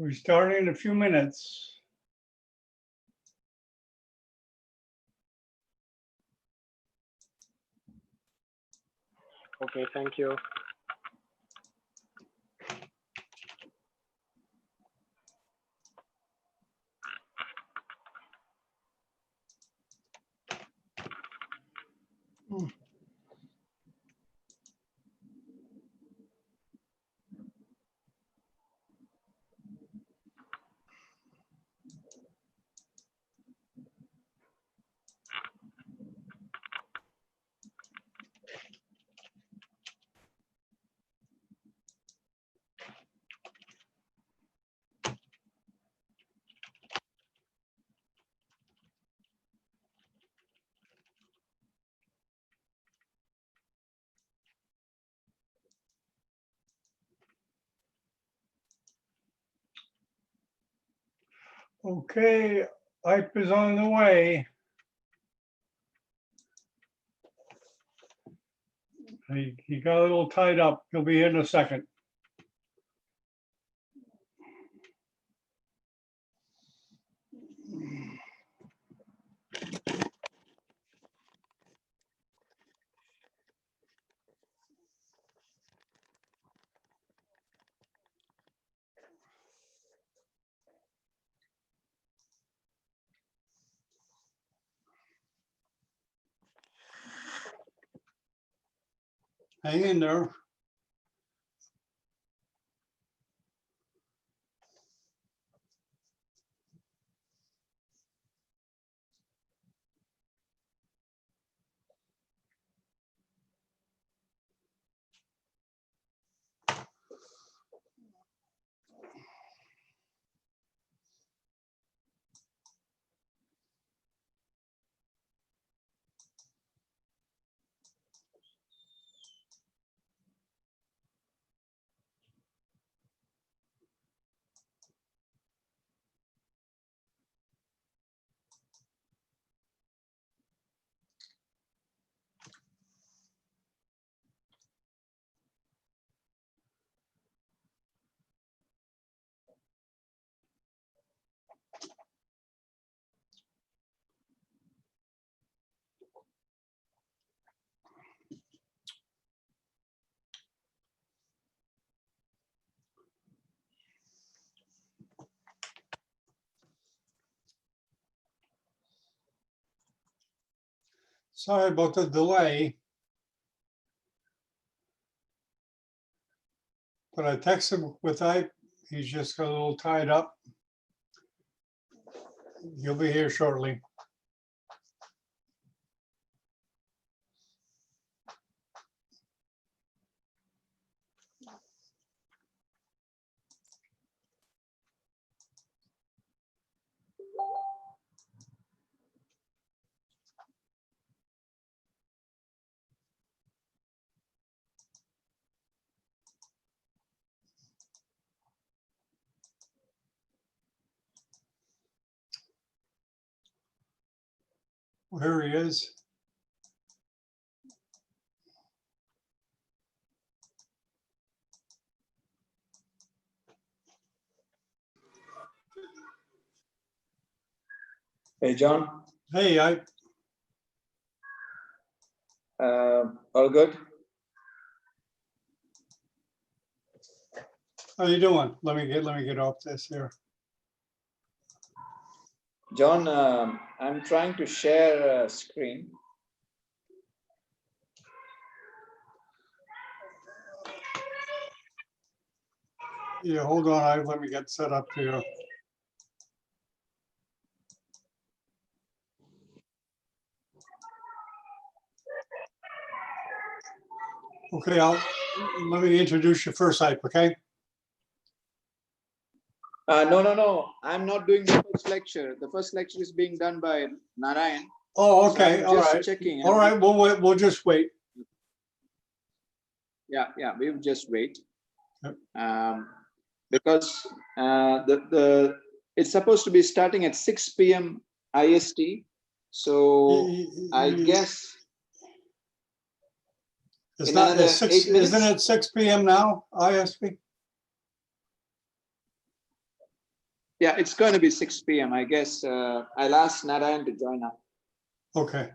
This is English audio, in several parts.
We're starting in a few minutes. Okay, thank you. Okay, Iype is on the way. He got a little tied up. He'll be here in a second. Hang in there. Sorry about the delay. But I texted with Iype. He's just got a little tied up. He'll be here shortly. Here he is. Hey, John. Hey, All good? how you doing? Let me get off this here. John, I'm trying to share a screen. Yeah, hold on. Let me get set up here. Okay, let me introduce you first, Iype, okay? No. I'm not doing the first lecture. The first lecture is being done by Narayan. Oh, okay, So all just right. checking. All right, we'll just wait. Yeah, we'll just wait. Yep. Because it's supposed to be starting at 6 p.m. IST. So I guess It's in not, another it's 6, 8 minutes. isn't it 6 p.m. now, ISP? Yeah, it's going to be 6 p.m. I guess I'll ask Narayan to join up. Okay.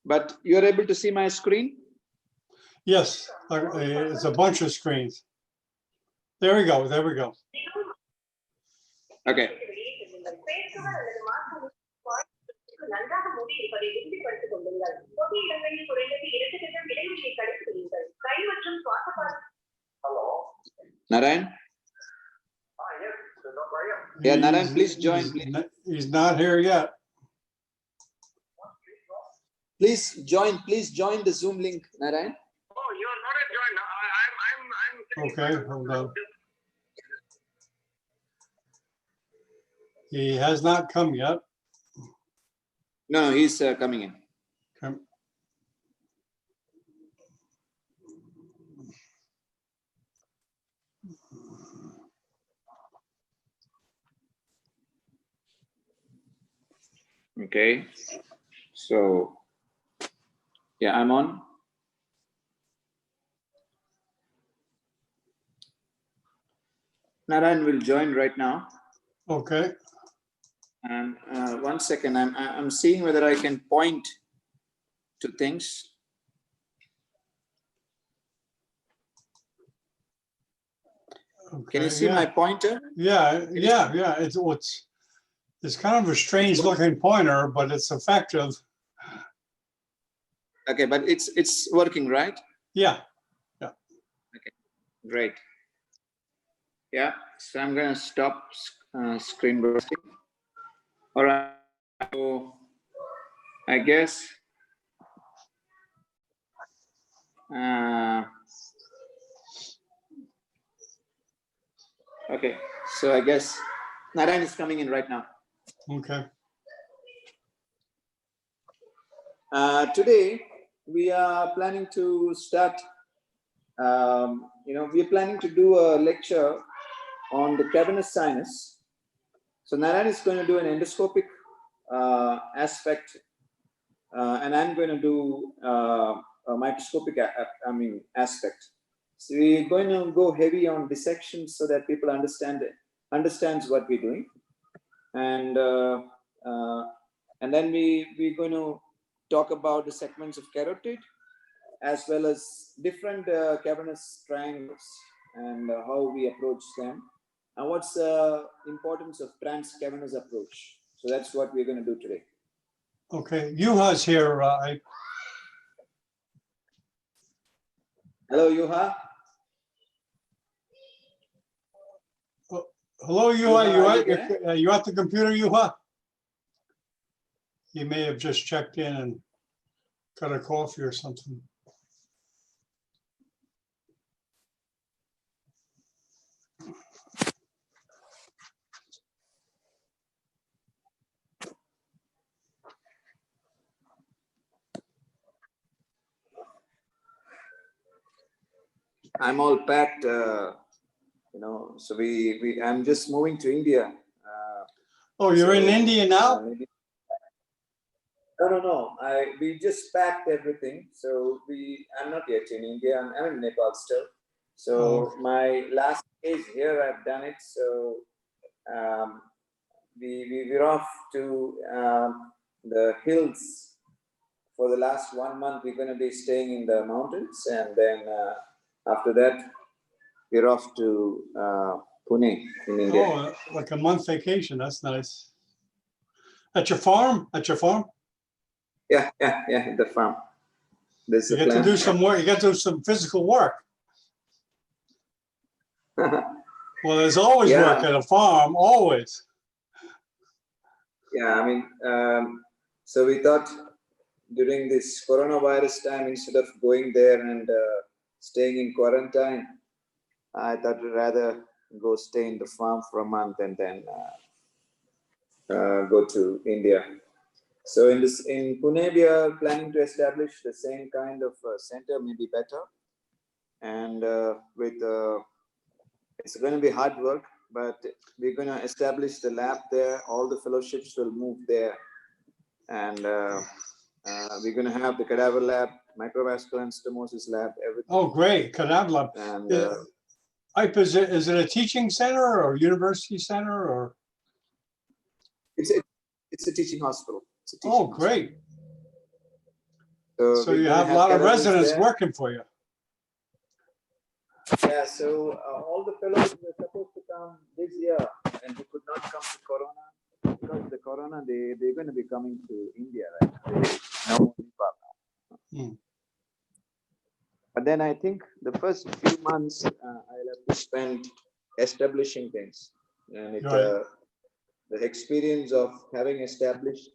But you're able to see my screen? Yes, it's a bunch of screens. There we go. There we go. Okay. Narayan? Yeah, Narayan, please join. He's not here yet. Please join the Zoom link, Narayan. Oh, you are not a joiner. Okay, hold on. He has not come yet. No, he's coming in. Okay. Okay. So, yeah, I'm on. Narayan will join right now. Okay. And 1 second, I'm seeing whether I can point to things. Okay. Can you see my pointer? Yeah. It's kind of a strange looking pointer, but it's effective. Okay, but it's working, right? Yeah. Okay, great. Yeah, so I'm going to stop screen bursting. All right, so I guess okay, so I guess Narayan is coming in right now. Okay. Today we are planning to start. We are planning to do a lecture on the cavernous sinus. So Narayan is going to do an endoscopic aspect, and I'm going to do a microscopic aspect. So we're going to go heavy on dissection so that people understands what we're doing, and then we're going to talk about the segments of carotid as well as different cavernous triangles and how we approach them, and what's the importance of transcavernous approach. So that's what we're going to do today. Okay. Yuha's here. Hello, Yuha. Hello, Yuha. Yuha, You at the computer, Yuha? He may have just checked in and got a coffee or something. I'm all packed, so I'm just moving to India. Oh, you're in So, India now? maybe- No. We just packed everything. So I'm not yet in India. I'm in Nepal still. So Oh. my last days here, I've done it. So um, we're off to the hills for the last 1 month. We're going to be staying in the mountains, and then after that, we're off to Pune in India. Oh, like a month vacation. That's nice. At your farm? At your farm? Yeah, the farm. This is You the get to plan. do some work. You get to do some physical work. Well, there's always Yeah. work at a farm, always. Yeah, I mean, so we thought during this coronavirus time, instead of going there and staying in quarantine, I thought I'd rather go stay in the farm for a month and then go to India. So in Pune, we are planning to establish the same kind of center, maybe better, and it's going to be hard work, but we're going to establish the lab there. All the fellowships will move there, and we're going to have the cadaver lab, microvascular and stemosis lab, everything. Oh, great. Kadabla. And Iype, is it a teaching center or university center or? it's a teaching hospital. It's a teaching Oh, hospital. great. So So we're you gonna have a lot of cadavers residents there. working for you. Yeah, so all the fellows were supposed to come this year and they could not come to Corona. Because of the Corona, they're going to be coming to India, right? No more Nepal now. Hmm. But then I think the first few months I'll have to spend establishing things. And Right. the experience of having established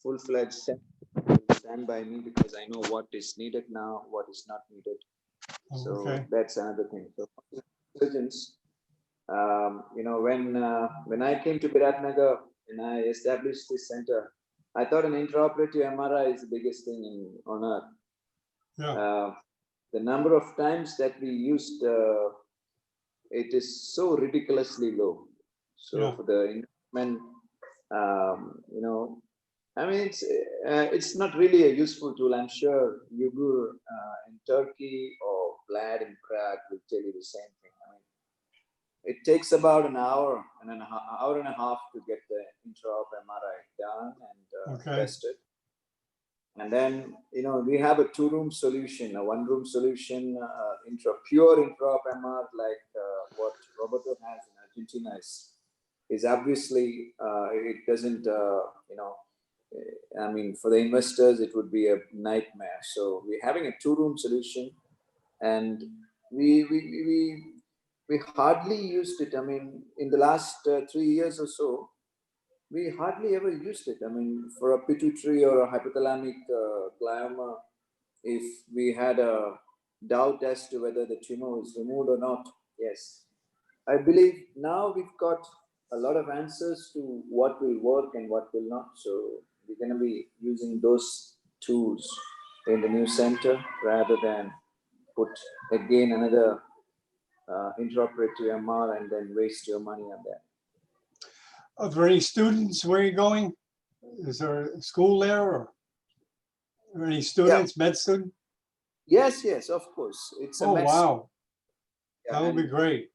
full-fledged center will stand by me because I know what is needed now, what is not needed. So Okay. that's another thing. So surgeons, when I came to Biratnagar and I established this center, I thought an intraoperative MRI is the biggest thing on earth. Yeah. The number of times that we used, it is so ridiculously low. So Yeah. for the investment, I mean, it's not really a useful tool. I'm sure Yugur in Turkey or Vlad in Prague will tell you the same thing. I mean, it takes about an hour and a half to get the intraop MRI done and Okay. tested. And then, we have a two-room solution, a one-room solution, pure intraop MR like what Roberto has in Argentina is obviously, it doesn't, I mean, for the investors, it would be a nightmare. So we're having a two-room solution, and we hardly used it. I mean, in the last 3 years or so, we hardly ever used it. I mean, for a pituitary or a hypothalamic glioma, if we had a doubt as to whether the tumor is removed or not, yes. I believe now we've got a lot of answers to what will work and what will not. So we're going to be using those tools in the new center rather than put again another intraoperative MR and then waste your money on that. Are there any students? Where are you going? Is there a school there or are any students, med student? Yes, of course. It's a Oh, med wow. yeah, That would be and great.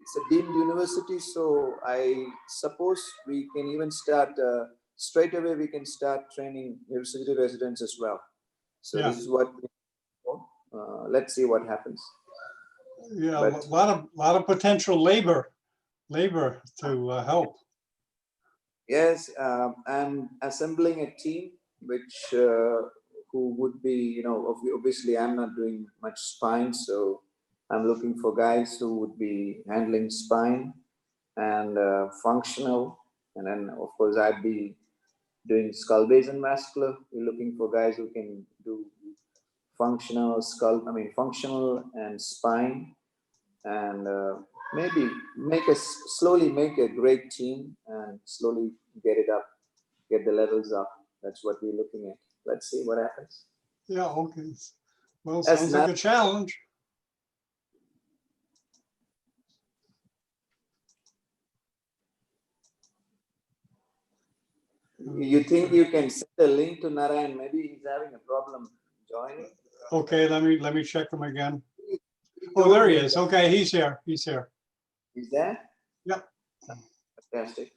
it's a deemed university, so I suppose we can even start straight away. We can start training university residents as well. So Yeah. this is what let's see what happens. Yeah, But a lot of potential labor to help. yes, I'm assembling a team which who would be, obviously I'm not doing much spine, so I'm looking for guys who would be handling spine and functional, and then of course I'd be doing skull base and vascular. We're looking for guys who can do functional functional and spine, and maybe slowly make a great team and slowly get it up, get the levels up. That's what we're looking at. Let's see what happens. Yeah, okay. Well, As sounds like a challenge. You think you can send a link to Narayan? Maybe he's having a problem joining. Okay, let me check him again. He Oh, told there he me is. that- Okay, he's here. He's here. Is there? Yep. Fantastic.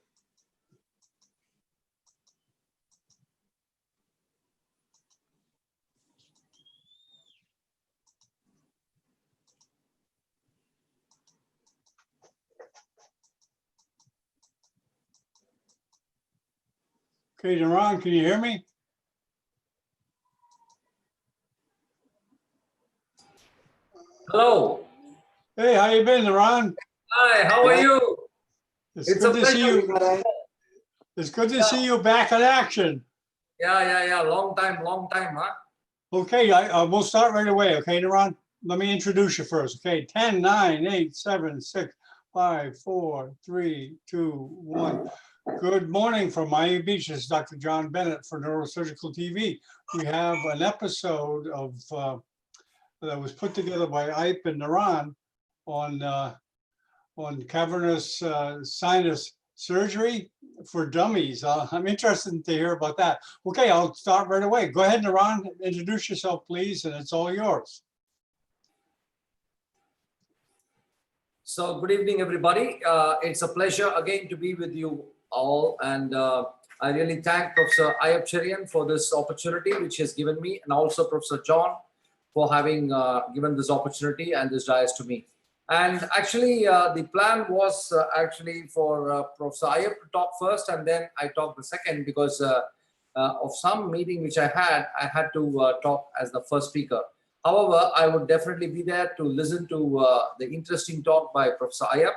Okay, Naran, can you hear me? Hello. Hey, how you been, Naran? Hi, how are you? It's It's good a to see pleasure. you. Narayan. It's good to Yeah. see you back in action. Yeah. Long time, huh? Okay, we'll start right away. Okay, Naran? Let me introduce you first. Okay, 10, 9, 8, 7, 6, 5, 4, 3, 2, 1. Good morning from Miami Beach. This is Dr. John Bennett for Neurosurgical TV. We have an episode of that was put together by Iype and Naran on cavernous sinus surgery for dummies. I'm interested to hear about that. Okay, I'll start right away. Go ahead, Naran, introduce yourself, please, and it's all yours. So good evening, everybody. It's a pleasure again to be with you all. And I really thank Professor Iype for this opportunity, which he has given me, and also Professor John for having given this opportunity and this dais to me. And actually, the plan was actually for Professor Iype to talk first, and then I talk the second because of some meeting which I had to talk as the first speaker. However, I would definitely be there to listen to the interesting talk by Professor Iype.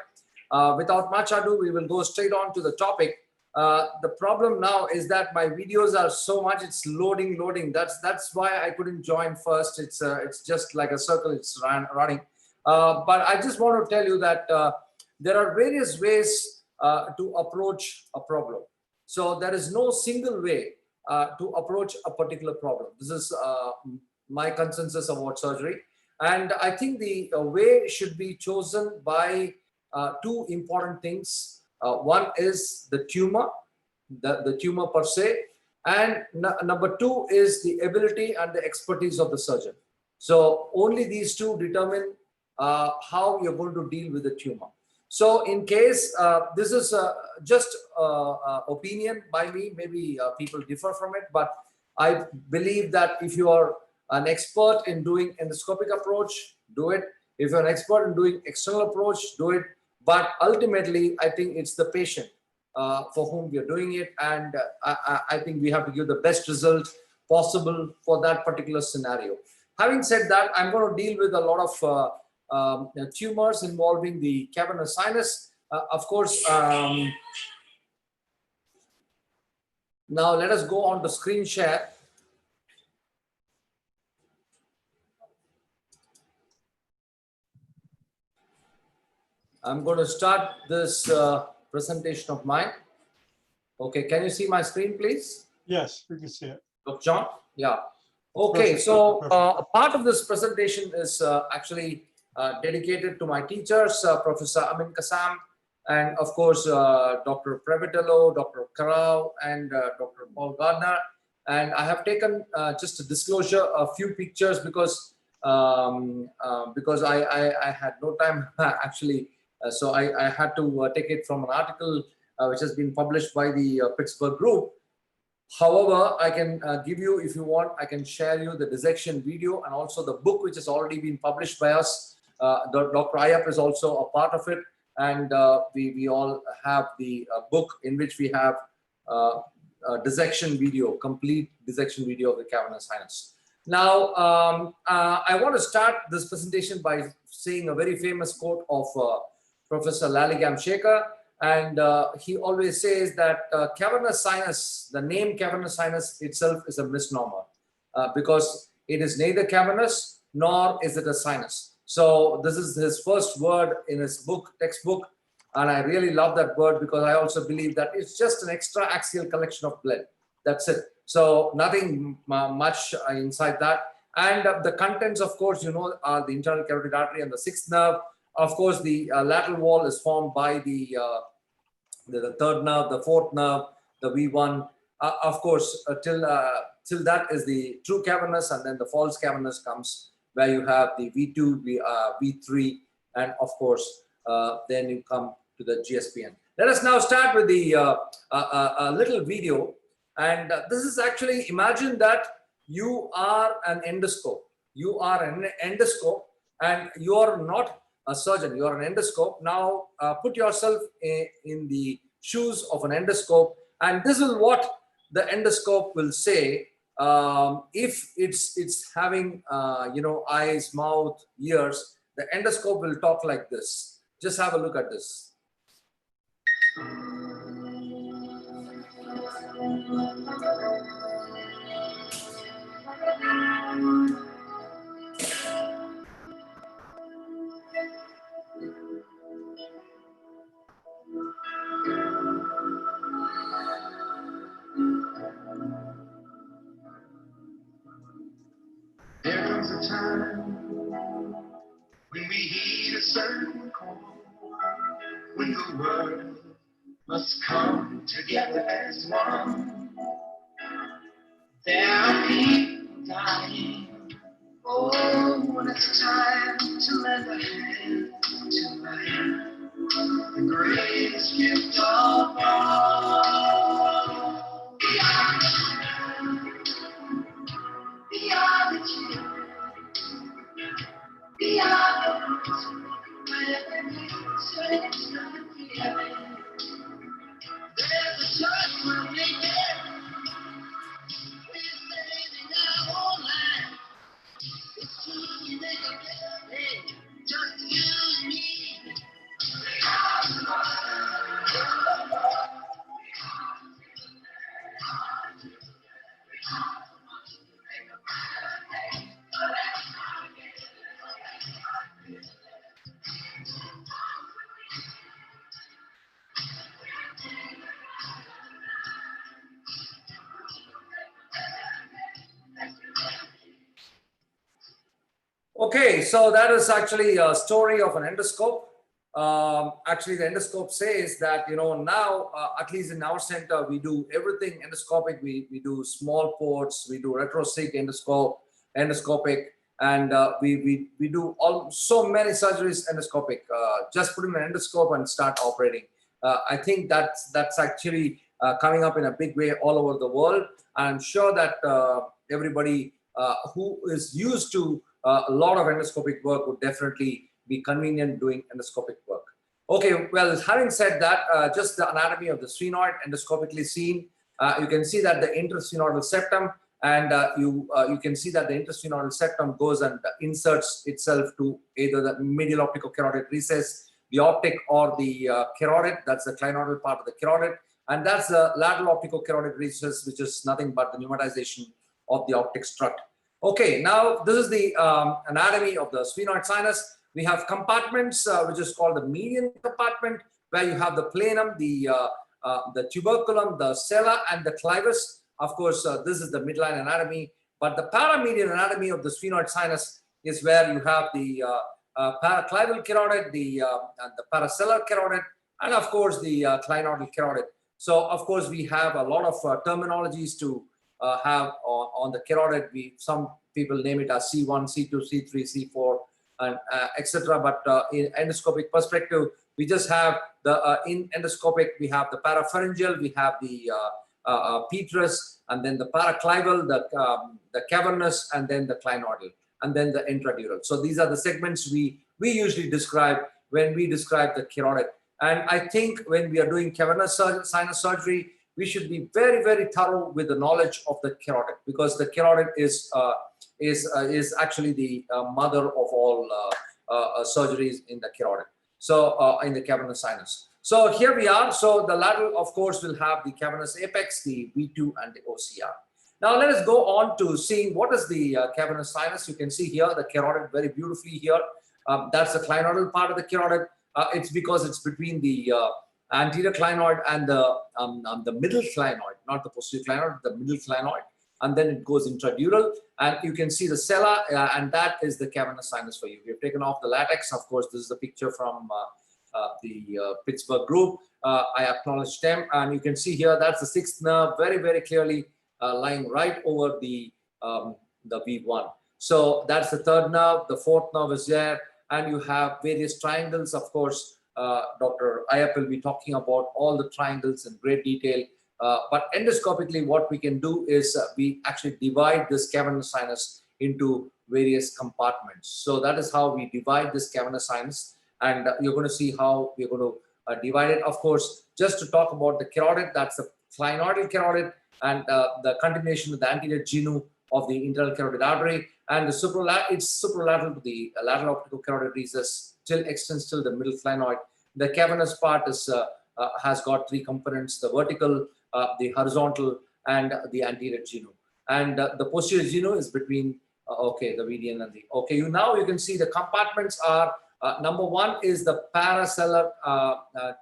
Without much ado, we will go straight on to the topic. The problem now is that my videos are so much, it's loading. That's why I couldn't join first. It's just like a circle, it's running. But I just want to tell you that there are various ways to approach a problem. So there is no single way to approach a particular problem. This is my consensus about surgery. And I think the way should be chosen by two important things. One is the tumor, the tumor per se, and number two is the ability and the expertise of the surgeon. So only these two determine how you're going to deal with the tumor. So in case this is just opinion by me, maybe people differ from it, but I believe that if you are an expert in doing endoscopic approach, do it. If you're an expert in doing external approach, do it. But ultimately, I think it's the patient for whom we are doing it. And I think we have to give the best result possible for that particular scenario. Having said that, I'm going to deal with a lot of tumors involving the cavernous sinus. Of course, now let us go on to screen share. I'm going to start this presentation of mine. Okay, can you see my screen, please? Yes, we can see it. Dr. John? Yeah. Okay, Perfect, so perfect. a part of this presentation is actually dedicated to my teachers, Professor Amin Kassam, and of course, Dr. Previtello, Dr. Karau, and Dr. Paul Gardner. And I have taken just a disclosure, a few pictures because I had no time actually. So I had to take it from an article which has been published by the Pittsburgh group. However, I can give you, if you want, I can share you the dissection video and also the book which has already been published by us. Dr. Iype is also a part of it, and we all have the book in which we have a dissection video, complete dissection video of the cavernous sinus. Now, I want to start this presentation by saying a very famous quote of Professor Laligam Shekhar. And he always says that cavernous sinus, the name cavernous sinus itself is a misnomer because it is neither cavernous nor is it a sinus. So this is his first word in his book, textbook. And I really love that word because I also believe that it's just an extra axial collection of blood. That's it. So nothing much inside that. And the contents, of course, you know, are the internal carotid artery and the sixth nerve. Of course, the lateral wall is formed by the third nerve, the fourth nerve, the V1, Of course, till that is the true cavernous, and then the false cavernous comes where you have the V2, V3, and of course, then you come to the GSPN. Let us now start with the little video. And this is actually, imagine that you are an endoscope. You are an endoscope and you are not a surgeon, you are an endoscope. Now put yourself in the shoes of an endoscope, and this is what the endoscope will say if it's having eyes, mouth, ears. The endoscope will talk like this. Just have a look at this. There comes a time when we heed a certain call, when the world must come together as one. There are people dying. Oh, when it's time to lend a hand to life, the greatest gift of all. We are the children. We are the ones wherever we search for heaven. There's a church we're making. We're saving our whole life. It's true, we make a better day. Just you and me. Okay, so that is actually a story of an endoscope. Actually, the endoscope says that, now, at least in our center, we do everything endoscopic. We do small ports, we do retrosig endoscopic, and we do so many surgeries endoscopic. Just put in an endoscope and start operating. I think that's actually coming up in a big way all over the world. I'm sure that everybody who is used to a lot of endoscopic work would definitely be convenient doing endoscopic work. Okay, well, having said that, just the anatomy of the sphenoid endoscopically seen, you can see that the intersphenoidal septum, and you can see that the intersphenoidal septum goes and inserts itself to either the medial opticocarotid recess, the optic, or the carotid. That's the clinoidal part of the carotid, and that's the lateral opticocarotid recess, which is nothing but the pneumatization of the optic strut. Okay, now this is the anatomy of the sphenoid sinus. We have compartments, which is called the median compartment, where you have the planum, the tuberculum, the sella, and the clivus. Of course, this is the midline anatomy. But the paramedian anatomy of the sphenoid sinus is where you have the paraclival carotid, the paracellar carotid, and of course the clinoidal carotid. So, of course, we have a lot of terminologies to have on the carotid. Some people name it as C1, C2, C3, C4, and etc. But in endoscopic perspective, we just have the in endoscopic, we have the parapharyngeal, we have the petrous, and then the paraclival, the cavernous, and then the clinoidal, and then the intradural. So these are the segments we usually describe when we describe the carotid. And I think when we are doing cavernous sinus surgery, we should be very, very thorough with the knowledge of the carotid, because the carotid is actually the mother of all surgeries in the carotid. So in the cavernous sinus. So here we are. So the lateral, of course, will have the cavernous apex, the V2, and the OCR. Now let us go on to seeing what is the cavernous sinus. You can see here the carotid very beautifully here. That's the clinoidal part of the carotid. It's because it's between the anterior clinoid and the middle clinoid, not the posterior clinoid, the middle clinoid, and then it goes intradural, and you can see the sella, and that is the cavernous sinus for you. We have taken off the latex. Of course, this is the picture from Pittsburgh group. I acknowledge them, and you can see here that's the sixth nerve, very, very clearly lying right over the V1. So that's the third nerve. The fourth nerve is there, and you have various triangles. Of course, Dr. Iype will be talking about all the triangles in great detail. But endoscopically, what we can do is we actually divide this cavernous sinus into various compartments. So that is how we divide this cavernous sinus, and you're going to see how we're going to divide it. Of course, just to talk about the carotid, that's the clinoidal carotid, and the continuation of the anterior genu of the internal carotid artery, and the it's superlateral to the lateral optical carotid recess, extends till the middle clinoid. The cavernous part is has got three components: the vertical, the horizontal, and the anterior genu. And the posterior genu is between the median and the now you can see the compartments are number one is the paracellular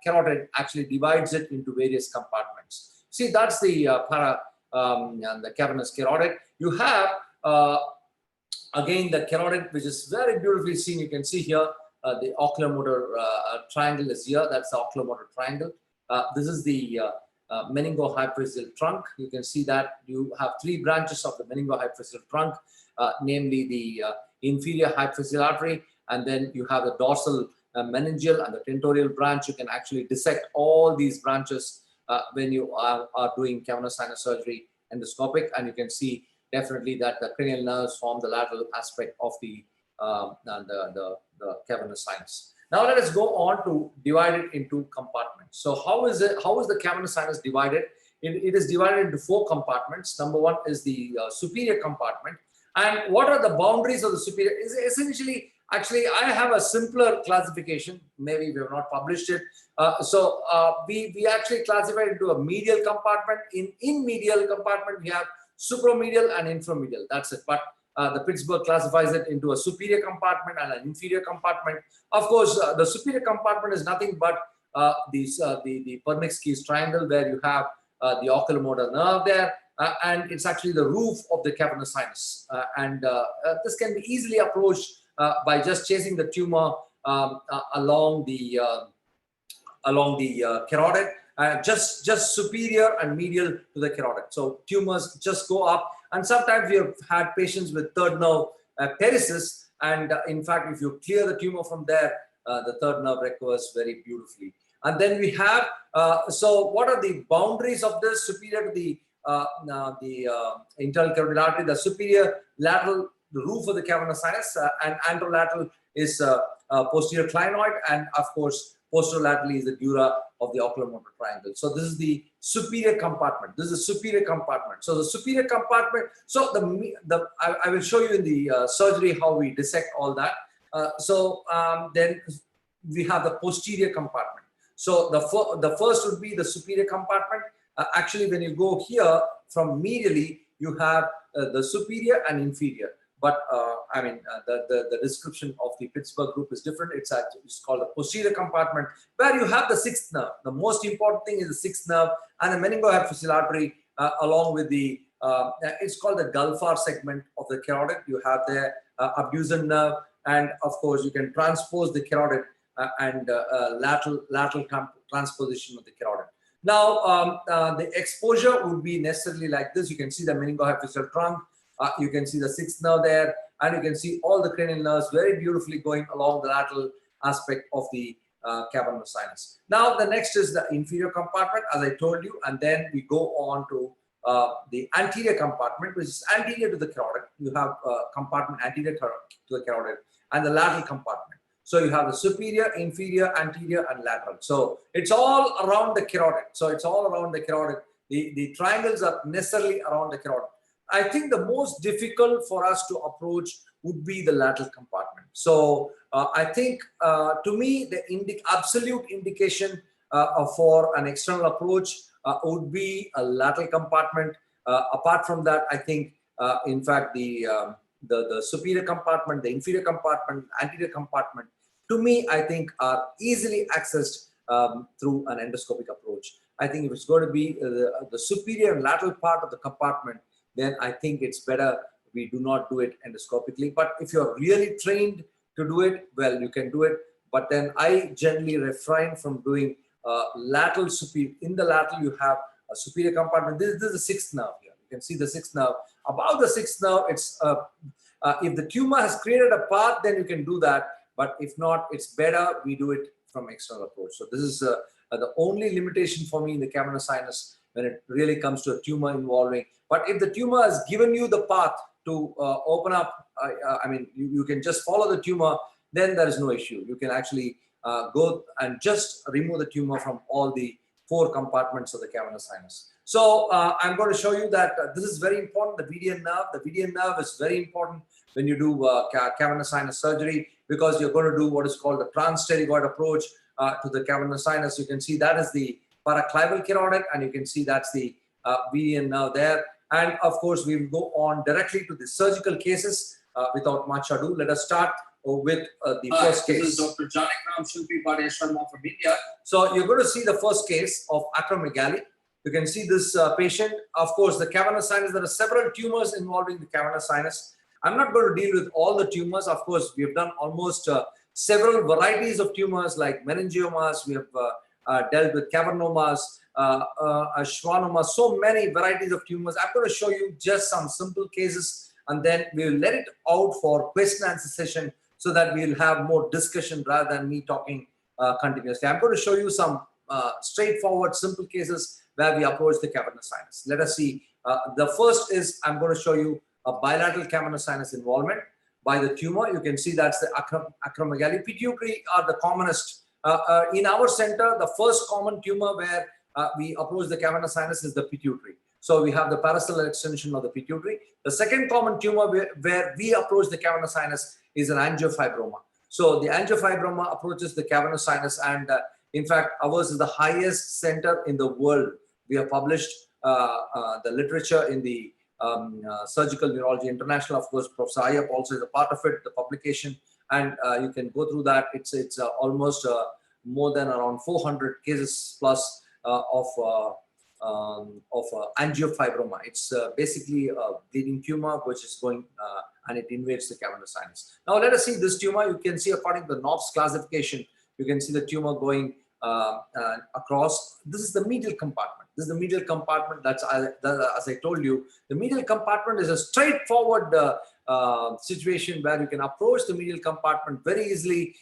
carotid actually divides it into various compartments. See, that's the and the cavernous carotid. You have again the carotid, which is very beautifully seen. You can see here the oculomotor triangle is here. That's the oculomotor triangle. This is the meningohypophyseal trunk. You can see that you have three branches of the meningohypophyseal trunk, namely the inferior hypophyseal artery, and then you have the dorsal meningeal and the tentorial branch. You can actually dissect all these branches when you are doing cavernous sinus surgery endoscopic, and you can see definitely that the cranial nerves form the lateral aspect of the cavernous sinus. Now let us go on to divide it into compartments. So how is the cavernous sinus divided? It is divided into four compartments. Number one is the superior compartment. And what are the boundaries of the superior? Is essentially, actually, I have a simpler classification. Maybe we have not published it. We actually classify it into a medial compartment. In medial compartment, we have supromedial and inframedial. That's it. But the Pittsburgh classifies it into a superior compartment and an inferior compartment. Of course, the superior compartment is nothing but the Pernick's triangle, where you have the oculomotor nerve there, and it's actually the roof of the cavernous sinus. This can be easily approached by just chasing the tumor along the carotid, just superior and medial to the carotid. So tumors just go up, and sometimes we have had patients with third nerve paresis, and in fact, if you clear the tumor from there, the third nerve recovers very beautifully. And then we have, so what are the boundaries of this? Superior to the internal carotid artery, the superior lateral, the roof of the cavernous sinus, and anterolateral is posterior clinoid, and of course, posterolaterally is the dura of the oculomotor triangle. So this is the superior compartment. This is the superior compartment. So the superior compartment. So I will show you in the surgery how we dissect all that. Then we have the posterior compartment. So the first would be the superior compartment. Actually, when you go here from medially, you have the superior and inferior. But the description of the Pittsburgh group is different. It's called the posterior compartment, where you have the sixth nerve. The most important thing is the sixth nerve and the meningohypophyseal artery, along with the it's called the Gulfar segment of the carotid. You have the abducens nerve, and of course you can transpose the carotid and lateral transposition of the carotid. Now the exposure would be necessarily like this. You can see the meningohypophyseal trunk. You can see the sixth nerve there, and you can see all the cranial nerves very beautifully going along the lateral aspect of the cavernous sinus. Now, the next is the inferior compartment, as I told you, and then we go on to the anterior compartment, which is anterior to the carotid. You have compartment anterior to the carotid, and the lateral compartment. So you have the superior, inferior, anterior, and lateral. So it's all around the carotid. So it's all around the carotid. The triangles are necessarily around the carotid. I think the most difficult for us to approach would be the lateral compartment. So I think, to me, the absolute indication for an external approach would be a lateral compartment. Apart from that, I think, in fact, the superior compartment, the inferior compartment, anterior compartment, to me, I think are easily accessed through an endoscopic approach. I think if it's going to be the superior and lateral part of the compartment, then I think it's better we do not do it endoscopically. But if you're really trained to do it, well, you can do it. but then I generally refrain from doing lateral superior. In the lateral, you have a superior compartment. This is the sixth nerve here. You can see the sixth nerve. Above the sixth nerve, it's if the tumor has created a path, then you can do that. But if not, it's better we do it from external approach. So this is the only limitation for me in the cavernous sinus when it really comes to a tumor involving. But if the tumor has given you the path to open up, I mean, you can just follow the tumor, then there is no issue. You can actually go and just remove the tumor from all the 4 compartments of the cavernous sinus. So I'm going to show you that this is very important, the median nerve. The median nerve is very important when you do cavernous sinus surgery, because you're going to do what is called the transpterygoid approach to the cavernous sinus. You can see that is the paraclival carotid, and you can see that's the median nerve there. And of course, we will go on directly to the surgical cases without much ado. Let us start with the first case. This is Dr. Janakram Shilpi Bhadesh Sharma from India. So you're going to see the first case of acromegaly. You can see this patient. Of course, the cavernous sinus, there are several tumors involving the cavernous sinus. I'm not going to deal with all the tumors. Of course, we have done almost several varieties of tumors like meningiomas. We have dealt with cavernomas, schwannomas, so many varieties of tumors. I'm going to show you just some simple cases, and then we'll let it out for question and answer session so that we'll have more discussion rather than me talking continuously. I'm going to show you some straightforward, simple cases where we approach the cavernous sinus. Let us see. The first is I'm going to show you a bilateral cavernous sinus involvement by the tumor. You can see that's the acromegaly. Pituitary are the commonest. In our center, the first common tumor where we approach the cavernous sinus is the pituitary. So we have the parasternal extension of the pituitary. The second common tumor where we approach the cavernous sinus is an angiofibroma. So the angiofibroma approaches the cavernous sinus, and in fact, ours is the highest center in the world. We have published the literature in the Surgical Neurology International. Of course, Professor Iype also is a part of it, the publication, and you can go through that. It's almost more than around 400 cases plus of angiofibroma. It's basically a bleeding tumor which is going and it invades the cavernous sinus. Now let us see this tumor. You can see according to the Knopf's classification, you can see the tumor going across. This is the medial compartment. This is the medial compartment. That's as I told you, the medial compartment is a straightforward situation where you can approach the medial compartment very easily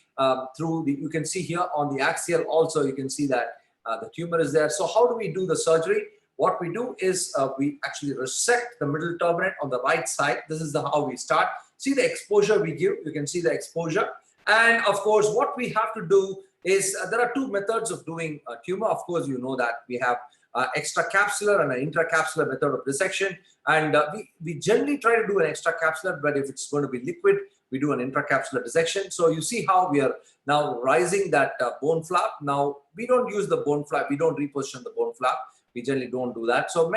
through the. You can see here on the axial also. You can see that the tumor is there. So how do we do the surgery? What we do is we actually resect the middle turbinate on the right side. This is how we start. See the exposure we give. You can see the exposure. And of course, what we have to do is there are 2 methods of doing a tumor. Of course, you know that we have extracapsular and an intracapsular method of dissection. And we generally try to do an extracapsular, but if it's going to be liquid, we do an intracapsular dissection. So you see how we are now rising that bone flap. Now, we don't use the bone flap. We don't reposition the bone flap. We generally don't do that. So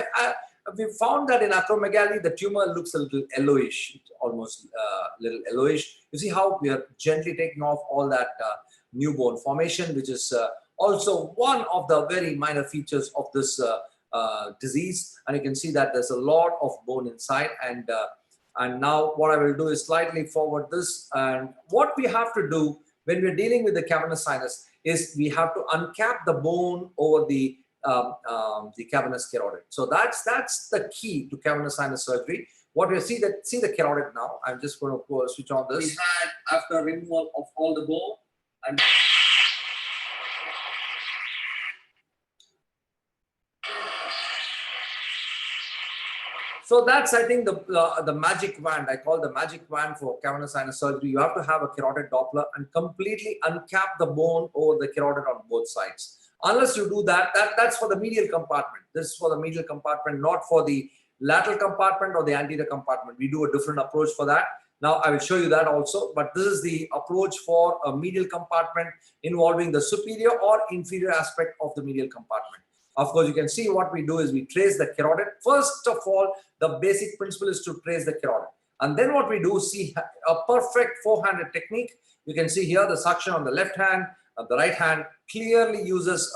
we found that in acromegaly, the tumor looks a little yellowish, almost a little yellowish. You see how we are gently taking off all that new bone formation, which is also one of the very minor features of this disease. And you can see that there's a lot of bone inside. And now what I will do is slightly forward this. And what we have to do when we're dealing with the cavernous sinus is we have to uncap the bone over the cavernous carotid. So that's the key to cavernous sinus surgery. What we see the carotid now. I'm just going to switch on this. We had, after removal of all the bone, and so that's, I think, the magic wand. I call the magic wand for cavernous sinus surgery. You have to have a carotid Doppler and completely uncap the bone over the carotid on both sides. Unless you do that, that's for the medial compartment. This is for the medial compartment, not for the lateral compartment or the anterior compartment. We do a different approach for that. Now, I will show you that also, but this is the approach for a medial compartment involving the superior or inferior aspect of the medial compartment. Of course, you can see what we do is we trace the carotid. First of all, the basic principle is to trace the carotid. And then what we do, see a perfect four-handed technique. You can see here the suction on the left hand, the right hand clearly uses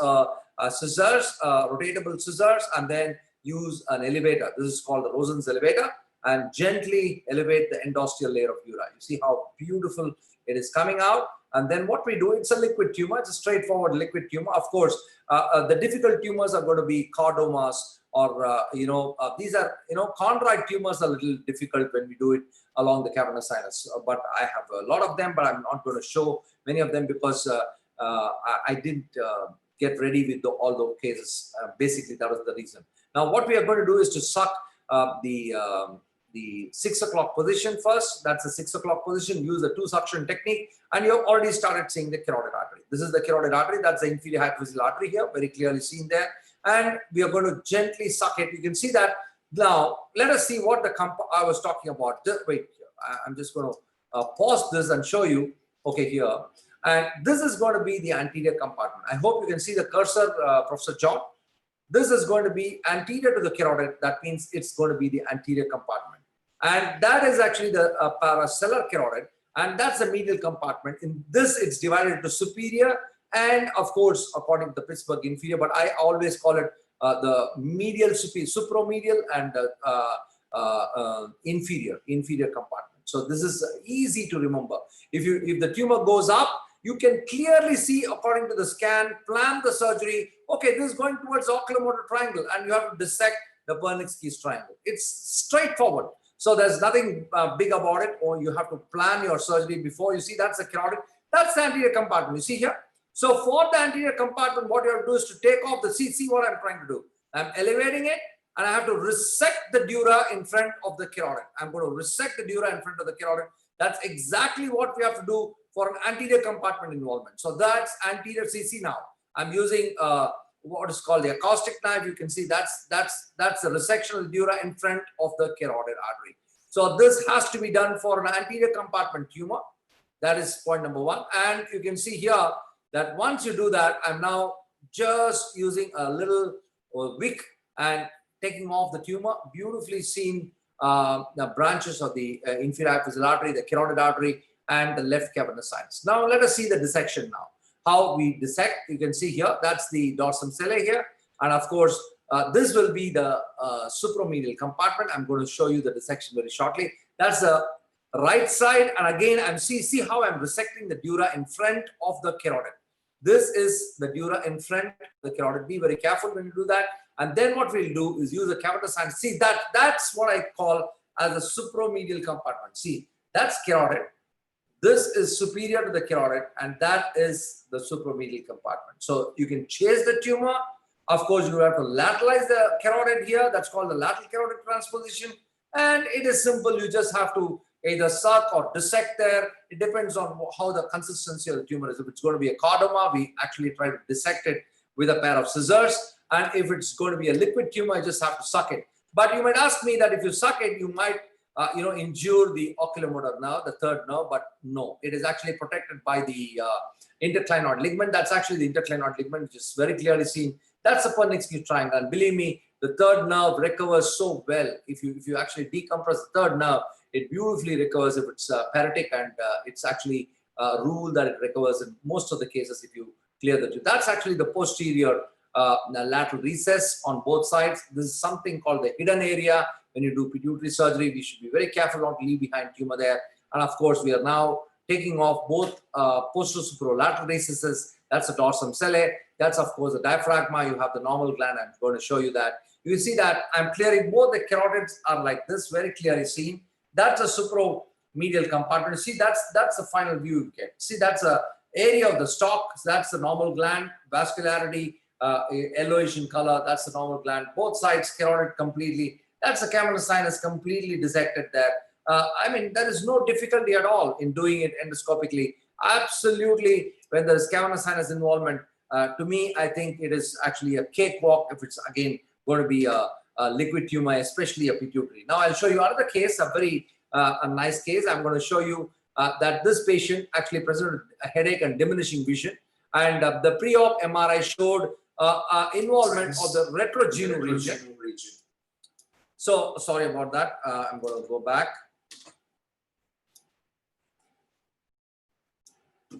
scissors, rotatable scissors, and then use an elevator. This is called the Rosen's elevator, and gently elevate the endosteal layer of dura. You see how beautiful it is coming out. And then what we do, it's a liquid tumor. It's a straightforward liquid tumor. Of course, the difficult tumors are going to be chordomas, or these are, chondroid tumors are a little difficult when we do it along the cavernous sinus. But I have a lot of them, but I'm not going to show many of them because I didn't get ready with all those cases. Basically, that was the reason. Now, what we are going to do is to suck the 6 o'clock position first. That's the 6 o'clock position. Use the 2 suction technique, and you've already started seeing the carotid artery. This is the carotid artery. That's the inferior hypophyseal artery here, very clearly seen there. And we are going to gently suck it. You can see that. Now, let us see what I was talking about. Wait, I'm just going to pause this and show you. Okay, here. And this is going to be the anterior compartment. I hope you can see the cursor, Professor John. This is going to be anterior to the carotid. That means it's going to be the anterior compartment. And that is actually the paracellular carotid. And that's the medial compartment. In this, it's divided into superior and, of course, according to the Pittsburgh, inferior. But I always call it the medial, supromedial, and inferior compartment. So this is easy to remember. If the tumor goes up, you can clearly see, according to the scan, plan the surgery. Okay, this is going towards oculomotor triangle, and you have to dissect the Wernicke's triangle. It's straightforward. So there's nothing big about it, or you have to plan your surgery before. You see, that's the carotid. That's the anterior compartment. You see here? So for the anterior compartment, what you have to do is to take off the, see what I'm trying to do. I'm elevating it, and I have to resect the dura in front of the carotid. I'm going to resect the dura in front of the carotid. That's exactly what we have to do for an anterior compartment involvement. So that's anterior CC now. I'm using what is called the acoustic knife. You can see that's the resection of the dura in front of the carotid artery. So this has to be done for an anterior compartment tumor. That is point number 1. And you can see here that once you do that, I'm now just using a little wick and taking off the tumor. Beautifully seen the branches of the inferior hypophyseal artery, the carotid artery, and the left cavernous sinus. Now let us see the dissection now. How we dissect, you can see here, that's the dorsum sellae here. And of course, this will be the supromedial compartment. I'm going to show you the dissection very shortly. That's the right side. And again, I'm see how I'm resecting the dura in front of the carotid. This is the dura in front of the carotid. Be very careful when you do that. And then what we'll do is use the cavernous sinus. See, that's what I call as the supromedial compartment. See, that's carotid. This is superior to the carotid, and that is the supromedial compartment. So you can chase the tumor. Of course, you have to lateralize the carotid here. That's called the lateral carotid transposition. And it is simple. You just have to either suck or dissect there. It depends on how the consistency of the tumor is. If it's going to be a chordoma, we actually try to dissect it with a pair of scissors. And if it's going to be a liquid tumor, you just have to suck it. But you might ask me that if you suck it, you might injure the oculomotor nerve, the third nerve, but no, it is actually protected by the interclinoid ligament. That's actually the interclinoid ligament, which is very clearly seen. That's the Wernicke's triangle. And believe me, the third nerve recovers so well. If you actually decompress the third nerve, it beautifully recovers if it's paretic, and it's actually a rule that it recovers in most of the cases if you clear the tooth. That's actually the posterior lateral recess on both sides. This is something called the hidden area. When you do pituitary surgery, we should be very careful not to leave behind tumor there. And of course, we are now taking off both posterosuperior recesses. That's the dorsum sellae. That's, of course, the diaphragma. You have the normal gland. I'm going to show you that. You see that I'm clearing both the carotids are like this, very clearly seen. That's a supromedial compartment. See, that's the final view you get. See, that's a area of the stalk. That's the normal gland, vascularity, yellowish in color. That's the normal gland. Both sides carotid completely. That's the cavernous sinus completely dissected there. I mean, there is no difficulty at all in doing it endoscopically. Absolutely, when there is cavernous sinus involvement, to me, I think it is actually a cakewalk if it's again going to be a liquid tumor, especially a pituitary. Now, I'll show you another case, a very a nice case. I'm going to show you that this patient actually presented a headache and diminishing vision. And the pre-op MRI showed involvement of the retrogenu region. So sorry about that. I'm going to go back.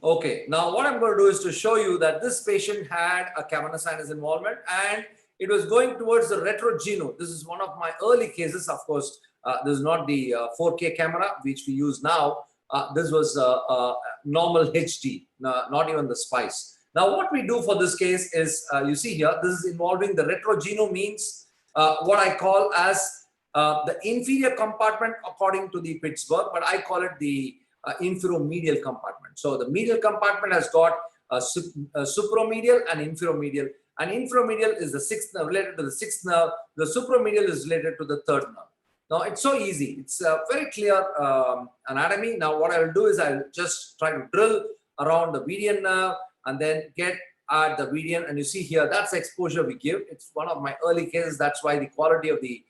Okay, now what I'm going to do is to show you that this patient had a cavernous sinus involvement and it was going towards the retrogenu. This is one of my early cases. Of course, this is not the 4K camera which we use now, This was normal HD, not even the spice. Now, what we do for this case is, you see here, this is involving the retrogenome, means what I call as the inferior compartment according to the Pittsburgh, but I call it the inferomedial compartment. So the medial compartment has got a supromedial and inferomedial. And inferomedial is the sixth nerve, related to the sixth nerve. The supromedial is related to the third nerve. Now, it's so easy. It's a very clear anatomy. Now, what I will do is I'll just try to drill around the median nerve and then get at the median. And you see here, that's the exposure we give. It's one of my early cases. That's why the quality of the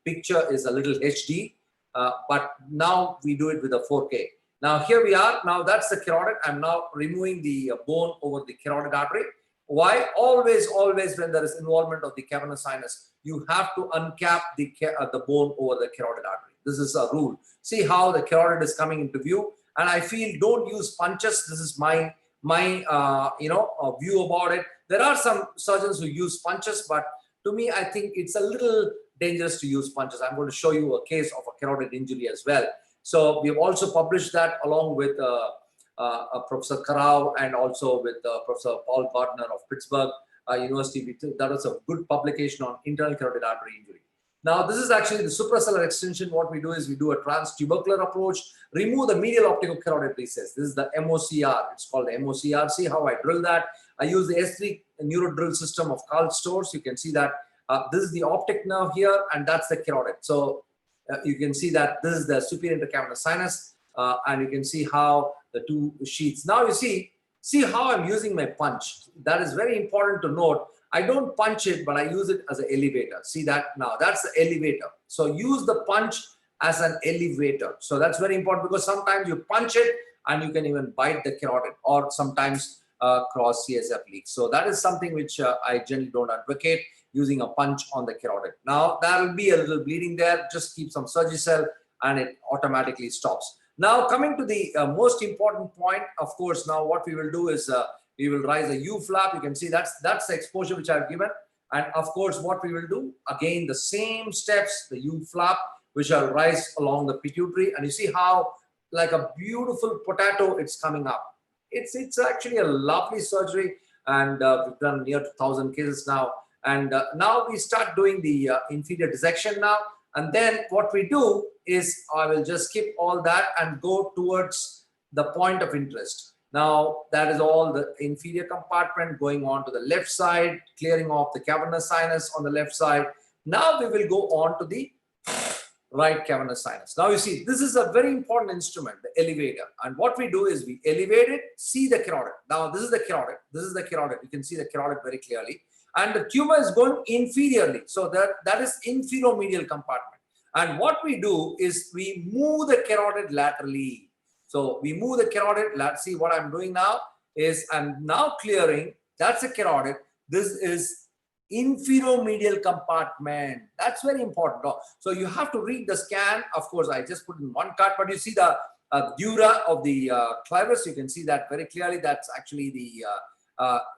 picture is a little HD. But now we do it with a 4K. Now, here we are. Now, that's the carotid. I'm now removing the bone over the carotid artery. Why? Always when there is involvement of the cavernous sinus, you have to uncap the bone over the carotid artery. This is a rule. See how the carotid is coming into view. And I feel don't use punches. This is my view about it. There are some surgeons who use punches, but to me, I think it's a little dangerous to use punches. I'm going to show you a case of a carotid injury as well. So we've also published that along with Professor Karau and also with Professor Paul Gardner of Pittsburgh University. That was a good publication on internal carotid artery injury. Now, this is actually the suprasellar extension. What we do is we do a transtubercular approach, remove the medial opticocarotid recess. This is the MOCR. It's called the MOCR. See how I drill that? I use the S3 neuro drill system of Karl Storz. You can see that this is the optic nerve here, and that's the carotid. So you can see that this is the superior intercavernous sinus, and you can see how the two sheets. Now you see how I'm using my punch. That is very important to note. I don't punch it, but I use it as an elevator. See that? Now that's the elevator. So use the punch as an elevator. So that's very important because sometimes you punch it and you can even bite the carotid, or sometimes cross CSF leaks. So that is something which I generally don't advocate, using a punch on the carotid. Now there will be a little bleeding there. Just keep some Surgicel and it automatically stops. Now coming to the most important point, of course, now what we will do is we will raise a U flap. You can see that's the exposure which I've given. And of course, what we will do, again, the same steps, the U flap, which I'll rise along the pituitary. And you see how, like a beautiful potato, it's coming up. It's actually a lovely surgery. And we've done near 1,000 cases now. And now we start doing the inferior dissection now. And then what we do is I will just skip all that and go towards the point of interest. Now, that is all the inferior compartment going on to the left side, clearing off the cavernous sinus on the left side. Now we will go on to the right cavernous sinus. Now you see, this is a very important instrument, the elevator. And what we do is we elevate it, see the carotid. Now this is the carotid. This is the carotid. You can see the carotid very clearly. And the tumor is going inferiorly. So that is inferomedial compartment. And what we do is we move the carotid laterally. So we move the carotid. Let's see what I'm doing now is I'm now clearing. That's a carotid. This is inferomedial compartment. That's very important. So you have to read the scan. Of course, I just put in one cut, but you see the dura of the clivus. You can see that very clearly. That's actually the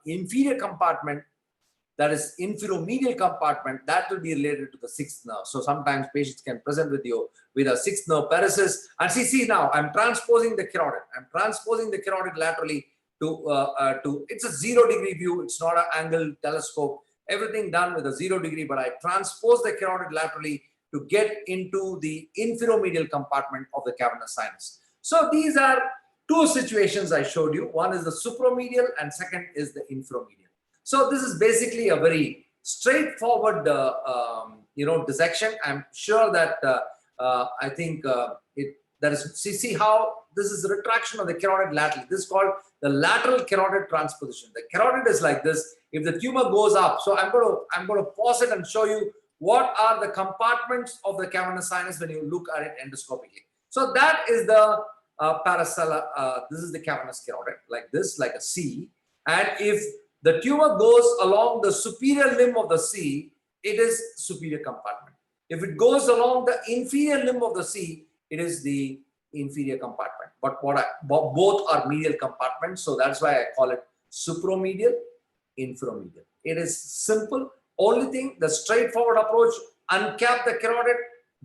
inferior compartment. That is inferomedial compartment, that will be related to the sixth nerve. So sometimes patients can present with you with a sixth nerve paresis. And see now, I'm transposing the carotid. I'm transposing the carotid laterally to it's a 0-degree view. It's not an angled telescope. Everything done with a 0-degree, but I transpose the carotid laterally to get into the inferomedial compartment of the cavernous sinus. So these are two situations I showed you. One is the supromedial and second is the inferomedial. So this is basically a very straightforward, dissection. I'm sure that I think that is. See how this is the retraction of the carotid laterally. This is called the lateral carotid transposition. The carotid is like this. If the tumor goes up, so I'm going to pause it and show you what are the compartments of the cavernous sinus when you look at it endoscopically. So that is the parasellar. This is the cavernous carotid, like this, like a C. And if the tumor goes along the superior limb of the C, it is superior compartment. If it goes along the inferior limb of the C, it is the inferior compartment. But both are medial compartments, so that's why I call it supromedial, inferomedial. It is simple. Only thing, the straightforward approach: uncap the carotid,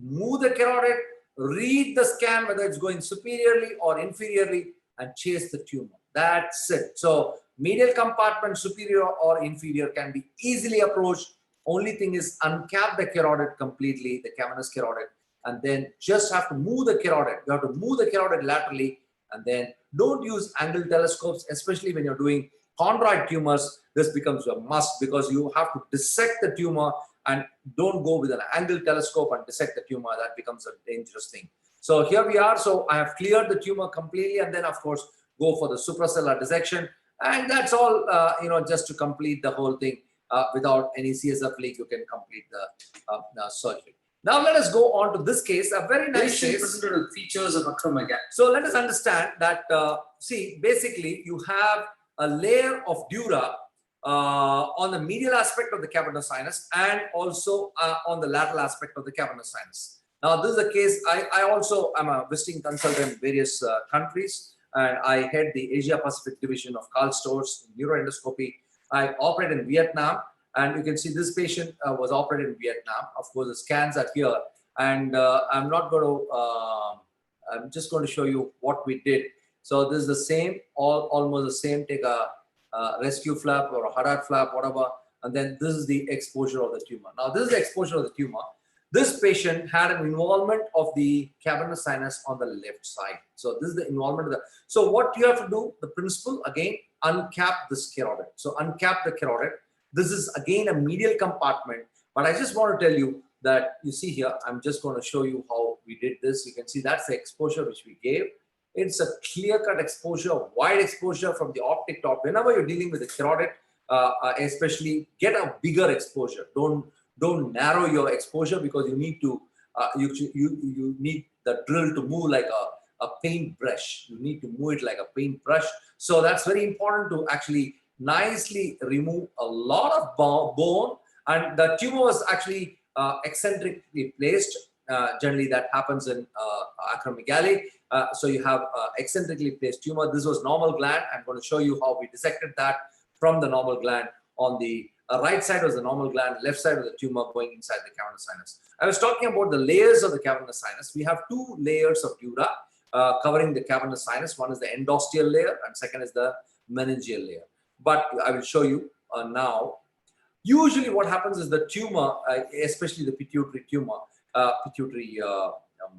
move the carotid, read the scan, whether it's going superiorly or inferiorly, and chase the tumor. That's it. So medial compartment, superior or inferior, can be easily approached. Only thing is uncap the carotid completely, the cavernous carotid, and then just have to move the carotid. You have to move the carotid laterally, and then don't use angle telescopes, especially when you're doing chondroid tumors. This becomes a must because you have to dissect the tumor, and don't go with an angle telescope and dissect the tumor. That becomes a dangerous thing. So here we are. So I have cleared the tumor completely, and then of course go for the suprasellar dissection, and that's all. Just to complete the whole thing without any CSF leak, you can complete the surgery. Now let us go on to this case, a very nice Patient case. presented with features of acromegaly. So let us understand that, see, basically you have a layer of dura on the medial aspect of the cavernous sinus and also on the lateral aspect of the cavernous sinus. Now this is the case. I also am a visiting consultant in various countries, and I head the Asia Pacific division of Karl Storz neuroendoscopy. I operate in Vietnam, and you can see this patient was operated in Vietnam. Of course, the scans are here, and I'm not going to. I'm just going to show you what we did. So this is the same, almost the same. Take a rescue flap or a Haddad flap, whatever, and then this is the exposure of the tumor. Now this is the exposure of the tumor. This patient had an involvement of the cavernous sinus on the left side. So this is the involvement of the. So what you have to do, the principle again, uncap this carotid. So uncap the carotid. This is again a medial compartment, but I just want to tell you that you see here, I'm just going to show you how we did this. You can see that's the exposure which we gave. It's a clear-cut exposure, wide exposure from the optic top. Whenever you're dealing with the carotid, especially get a bigger exposure. Don't narrow your exposure, because you need to you need the drill to move like a paintbrush. You need to move it like a paintbrush. So that's very important to actually nicely remove a lot of bone. And the tumor was actually eccentrically placed. Generally that happens in acromegaly. So you have eccentrically placed tumor. This was normal gland. I'm going to show you how we dissected that from the normal gland. On the right side was the normal gland, left side was the tumor going inside the cavernous sinus. I was talking about the layers of the cavernous sinus. We have two layers of dura covering the cavernous sinus. One is the endosteal layer, and second is the meningeal layer. But I will show you now. Usually what happens is the tumor, especially the pituitary tumor, pituitary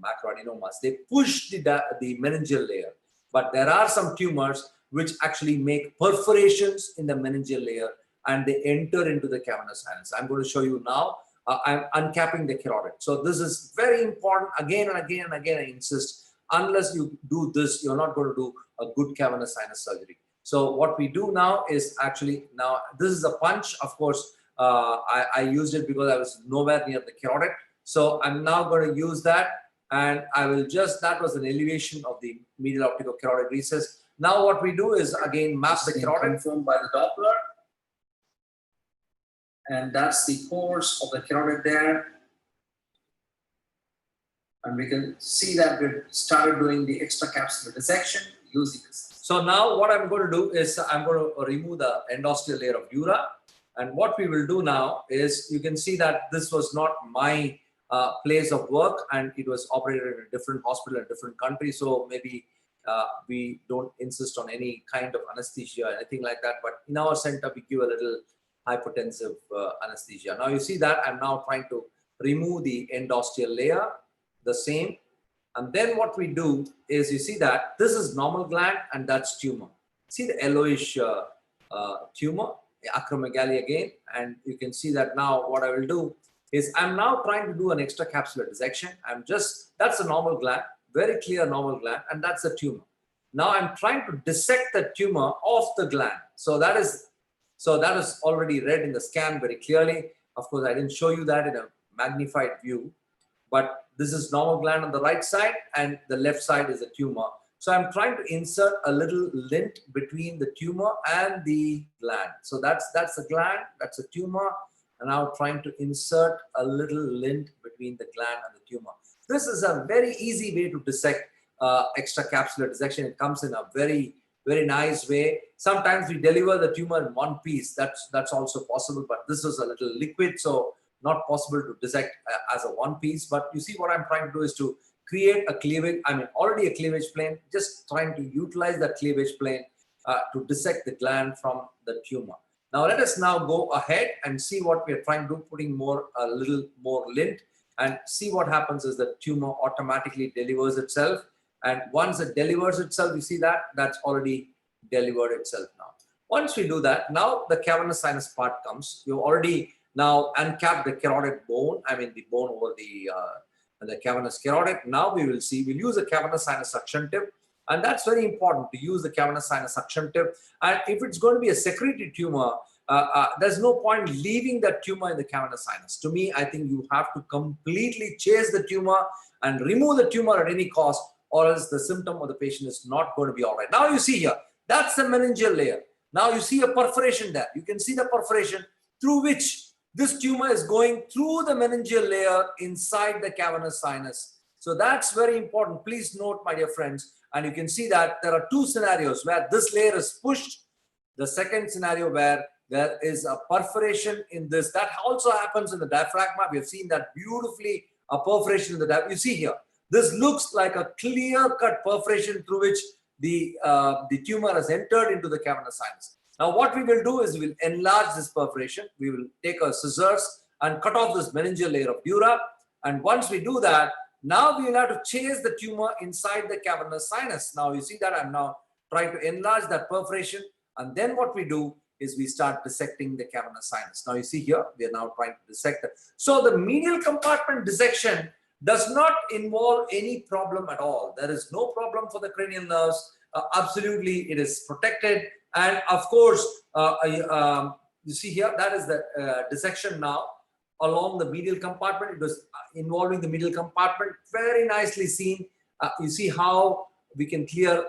macroadenomas, they push the meningeal layer. But there are some tumors which actually make perforations in the meningeal layer, and they enter into the cavernous sinus. I'm going to show you now. I'm uncapping the carotid. So this is very important. Again and again and again, I insist, unless you do this, you're not going to do a good cavernous sinus surgery. So what we do now is actually, now this is a punch. Of course, I used it because I was nowhere near the carotid. So I'm now going to use that, and I will just, that was an elevation of the medial optical carotid recess. Now what we do is again map the carotid. Confirmed by the Doppler. And that's the course of the carotid there. And we can see that we started doing the extracapsular dissection using this. So now what I'm going to do is I'm going to remove the endosteal layer of dura. And what we will do now is, you can see that this was not my place of work, and it was operated in a different hospital in a different country. So maybe we don't insist on any kind of anesthesia or anything like that. But in our center, we give a little hypotensive anesthesia. Now you see that I'm now trying to remove the endosteal layer, the same. And then what we do is, you see that this is normal gland and that's tumor. See the yellowish tumor, acromegaly again. And you can see that now what I will do is I'm now trying to do an extracapsular dissection. That's a normal gland, very clear normal gland, and that's a tumor. Now I'm trying to dissect the tumor off the gland. So that is already read in the scan very clearly. Of course, I didn't show you that in a magnified view, but this is normal gland on the right side and the left side is a tumor. So I'm trying to insert a little lint between the tumor and the gland. So that's the gland, that's a tumor. And now trying to insert a little lint between the gland and the tumor. This is a very easy way to dissect extracapsular dissection. It comes in a very, very nice way. Sometimes we deliver the tumor in one piece. That's also possible, but this is a little liquid, so not possible to dissect as a one piece. But you see what I'm trying to do is to create a cleavage, already a cleavage plane, just trying to utilize that cleavage plane to dissect the gland from the tumor. Now let us now go ahead and see what we are trying to do, putting a little more lint, and see what happens is the tumor automatically delivers itself. And once it delivers itself, you see that's already delivered itself now. Once we do that, now the cavernous sinus part comes. You already now uncapped the carotid bone, the bone over the cavernous carotid. Now we'll use a cavernous sinus suction tip. And that's very important to use the cavernous sinus suction tip. And if it's going to be a secretory tumor, there's no point leaving that tumor in the cavernous sinus. To me, I think you have to completely chase the tumor and remove the tumor at any cost, or else the symptom of the patient is not going to be all right. Now you see here, that's the meningeal layer. Now you see a perforation there. You can see the perforation through which this tumor is going through the meningeal layer inside the cavernous sinus. So that's very important. Please note, my dear friends, and you can see that there are two scenarios where this layer is pushed. The second scenario where there is a perforation in this. That also happens in the diaphragma. We have seen that beautifully, a perforation in the diaphragma. You see here, this looks like a clear-cut perforation through which the tumor has entered into the cavernous sinus. Now what we will do is we will enlarge this perforation. We will take our scissors and cut off this meningeal layer of dura. And once we do that, now we will have to chase the tumor inside the cavernous sinus. Now you see that I'm now trying to enlarge that perforation. And then what we do is we start dissecting the cavernous sinus. Now you see here, we are now trying to dissect it. So the medial compartment dissection does not involve any problem at all. There is no problem for the cranial nerves. Absolutely, it is protected. And of course, you see here, that is the dissection now along the medial compartment. It was involving the medial compartment, very nicely seen. You see how we can clear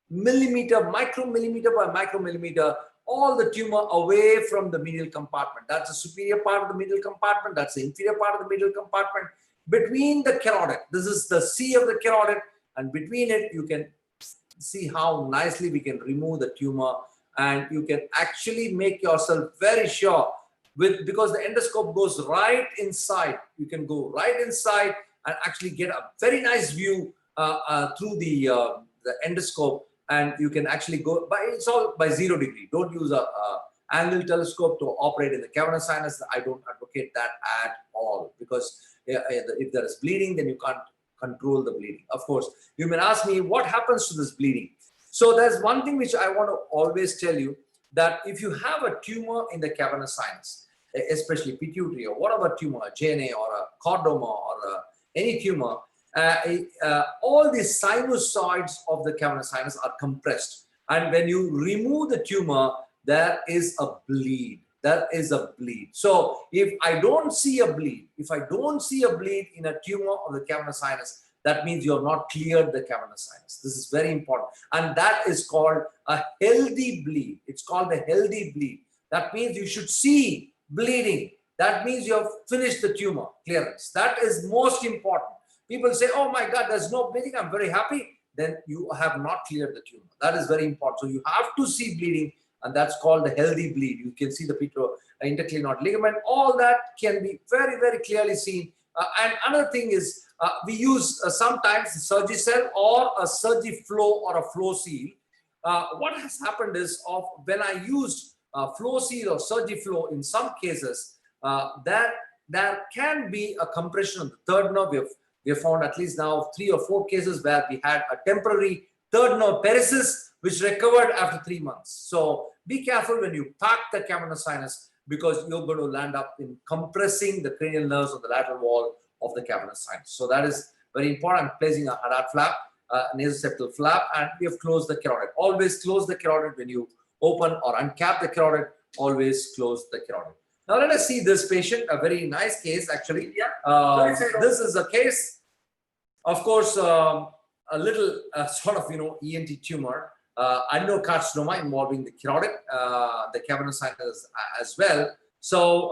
millimeter, micromillimeter by micromillimeter, all the tumor away from the medial compartment. That's the superior part of the medial compartment. That's the inferior part of the medial compartment. Between the carotid, this is the C of the carotid, and between it, you can see how nicely we can remove the tumor, and you can actually make yourself very sure because the endoscope goes right inside. You can go right inside and actually get a very nice view through the endoscope, and you can actually go it's all by 0 degree. Don't use a angle telescope to operate in the cavernous sinus. I don't advocate that at all, because if there is bleeding, then you can't control the bleeding. Of course, you may ask me, what happens to this bleeding? So there's one thing which I want to always tell you, that if you have a tumor in the cavernous sinus, especially pituitary or whatever tumor, a JNA or a chordoma or any tumor, all the sinusoids of the cavernous sinus are compressed. And when you remove the tumor, there is a bleed. There is a bleed. So if I don't see a bleed, in a tumor of the cavernous sinus, that means you have not cleared the cavernous sinus. This is very important. And that is called a healthy bleed. It's called a healthy bleed. That means you should see bleeding. That means you have finished the tumor clearance. That is most important. People say, oh my God, there's no bleeding, I'm very happy. Then you have not cleared the tumor. That is very important. So you have to see bleeding, and that's called the healthy bleed. You can see the interclinoid ligament. All that can be very, very clearly seen. And another thing is, we use sometimes Surgicel or a Surgiflow or a Flow Seal. What has happened is, when I used Flow Seal or Surgiflow, in some cases, there can be a compression of the third nerve. We have found at least now 3 or 4 cases where we had a temporary third nerve paresis, which recovered after 3 months. So be careful when you pack the cavernous sinus, because you're going to land up in compressing the cranial nerves of the lateral wall of the cavernous sinus. So that is very important. I'm placing a Haddad flap, nasoseptal flap, and we have closed the carotid. Always close the carotid when you open or uncap the carotid. Always close the carotid. Now let us see this patient, a very nice case actually. Yeah. This is a case, of course, a little sort of, ENT tumor, adenocarcinoma involving the carotid, the cavernous sinus as well. So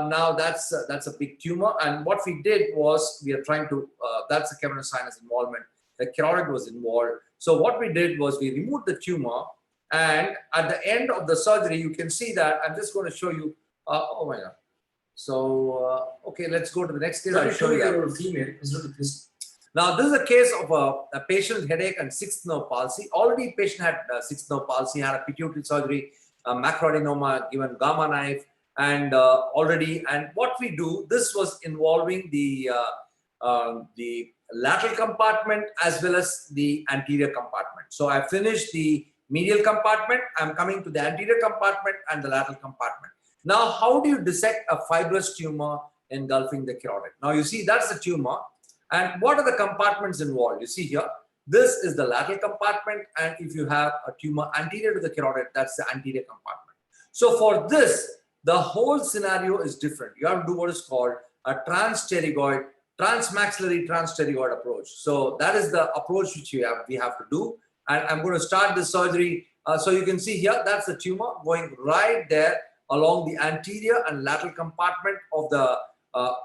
now that's a big tumor. And what we did was, we are trying to, that's the cavernous sinus involvement. The carotid was involved. So what we did was we removed the tumor, and at the end of the surgery, you can see that. I'm just going to show you. Oh my God. So, okay, let's go to the next case. I'll show you that. Now, this is a case of a patient headache and sixth nerve palsy. Already patient had sixth nerve palsy, had a pituitary surgery, macroadenoma, given gamma knife, and and what we do, this was involving the lateral compartment as well as the anterior compartment. So I finished the medial compartment. I'm coming to the anterior compartment and the lateral compartment. Now, how do you dissect a fibrous tumor engulfing the carotid? Now, you see that's the tumor. And what are the compartments involved? You see here, this is the lateral compartment. And if you have a tumor anterior to the carotid, that's the anterior compartment. So for this, the whole scenario is different. You have to do what is called a transpterygoid, transmaxillary transpterygoid approach. So that is the approach which we have to do. And I'm going to start this surgery. So you can see here, that's the tumor going right there along the anterior and lateral compartment of the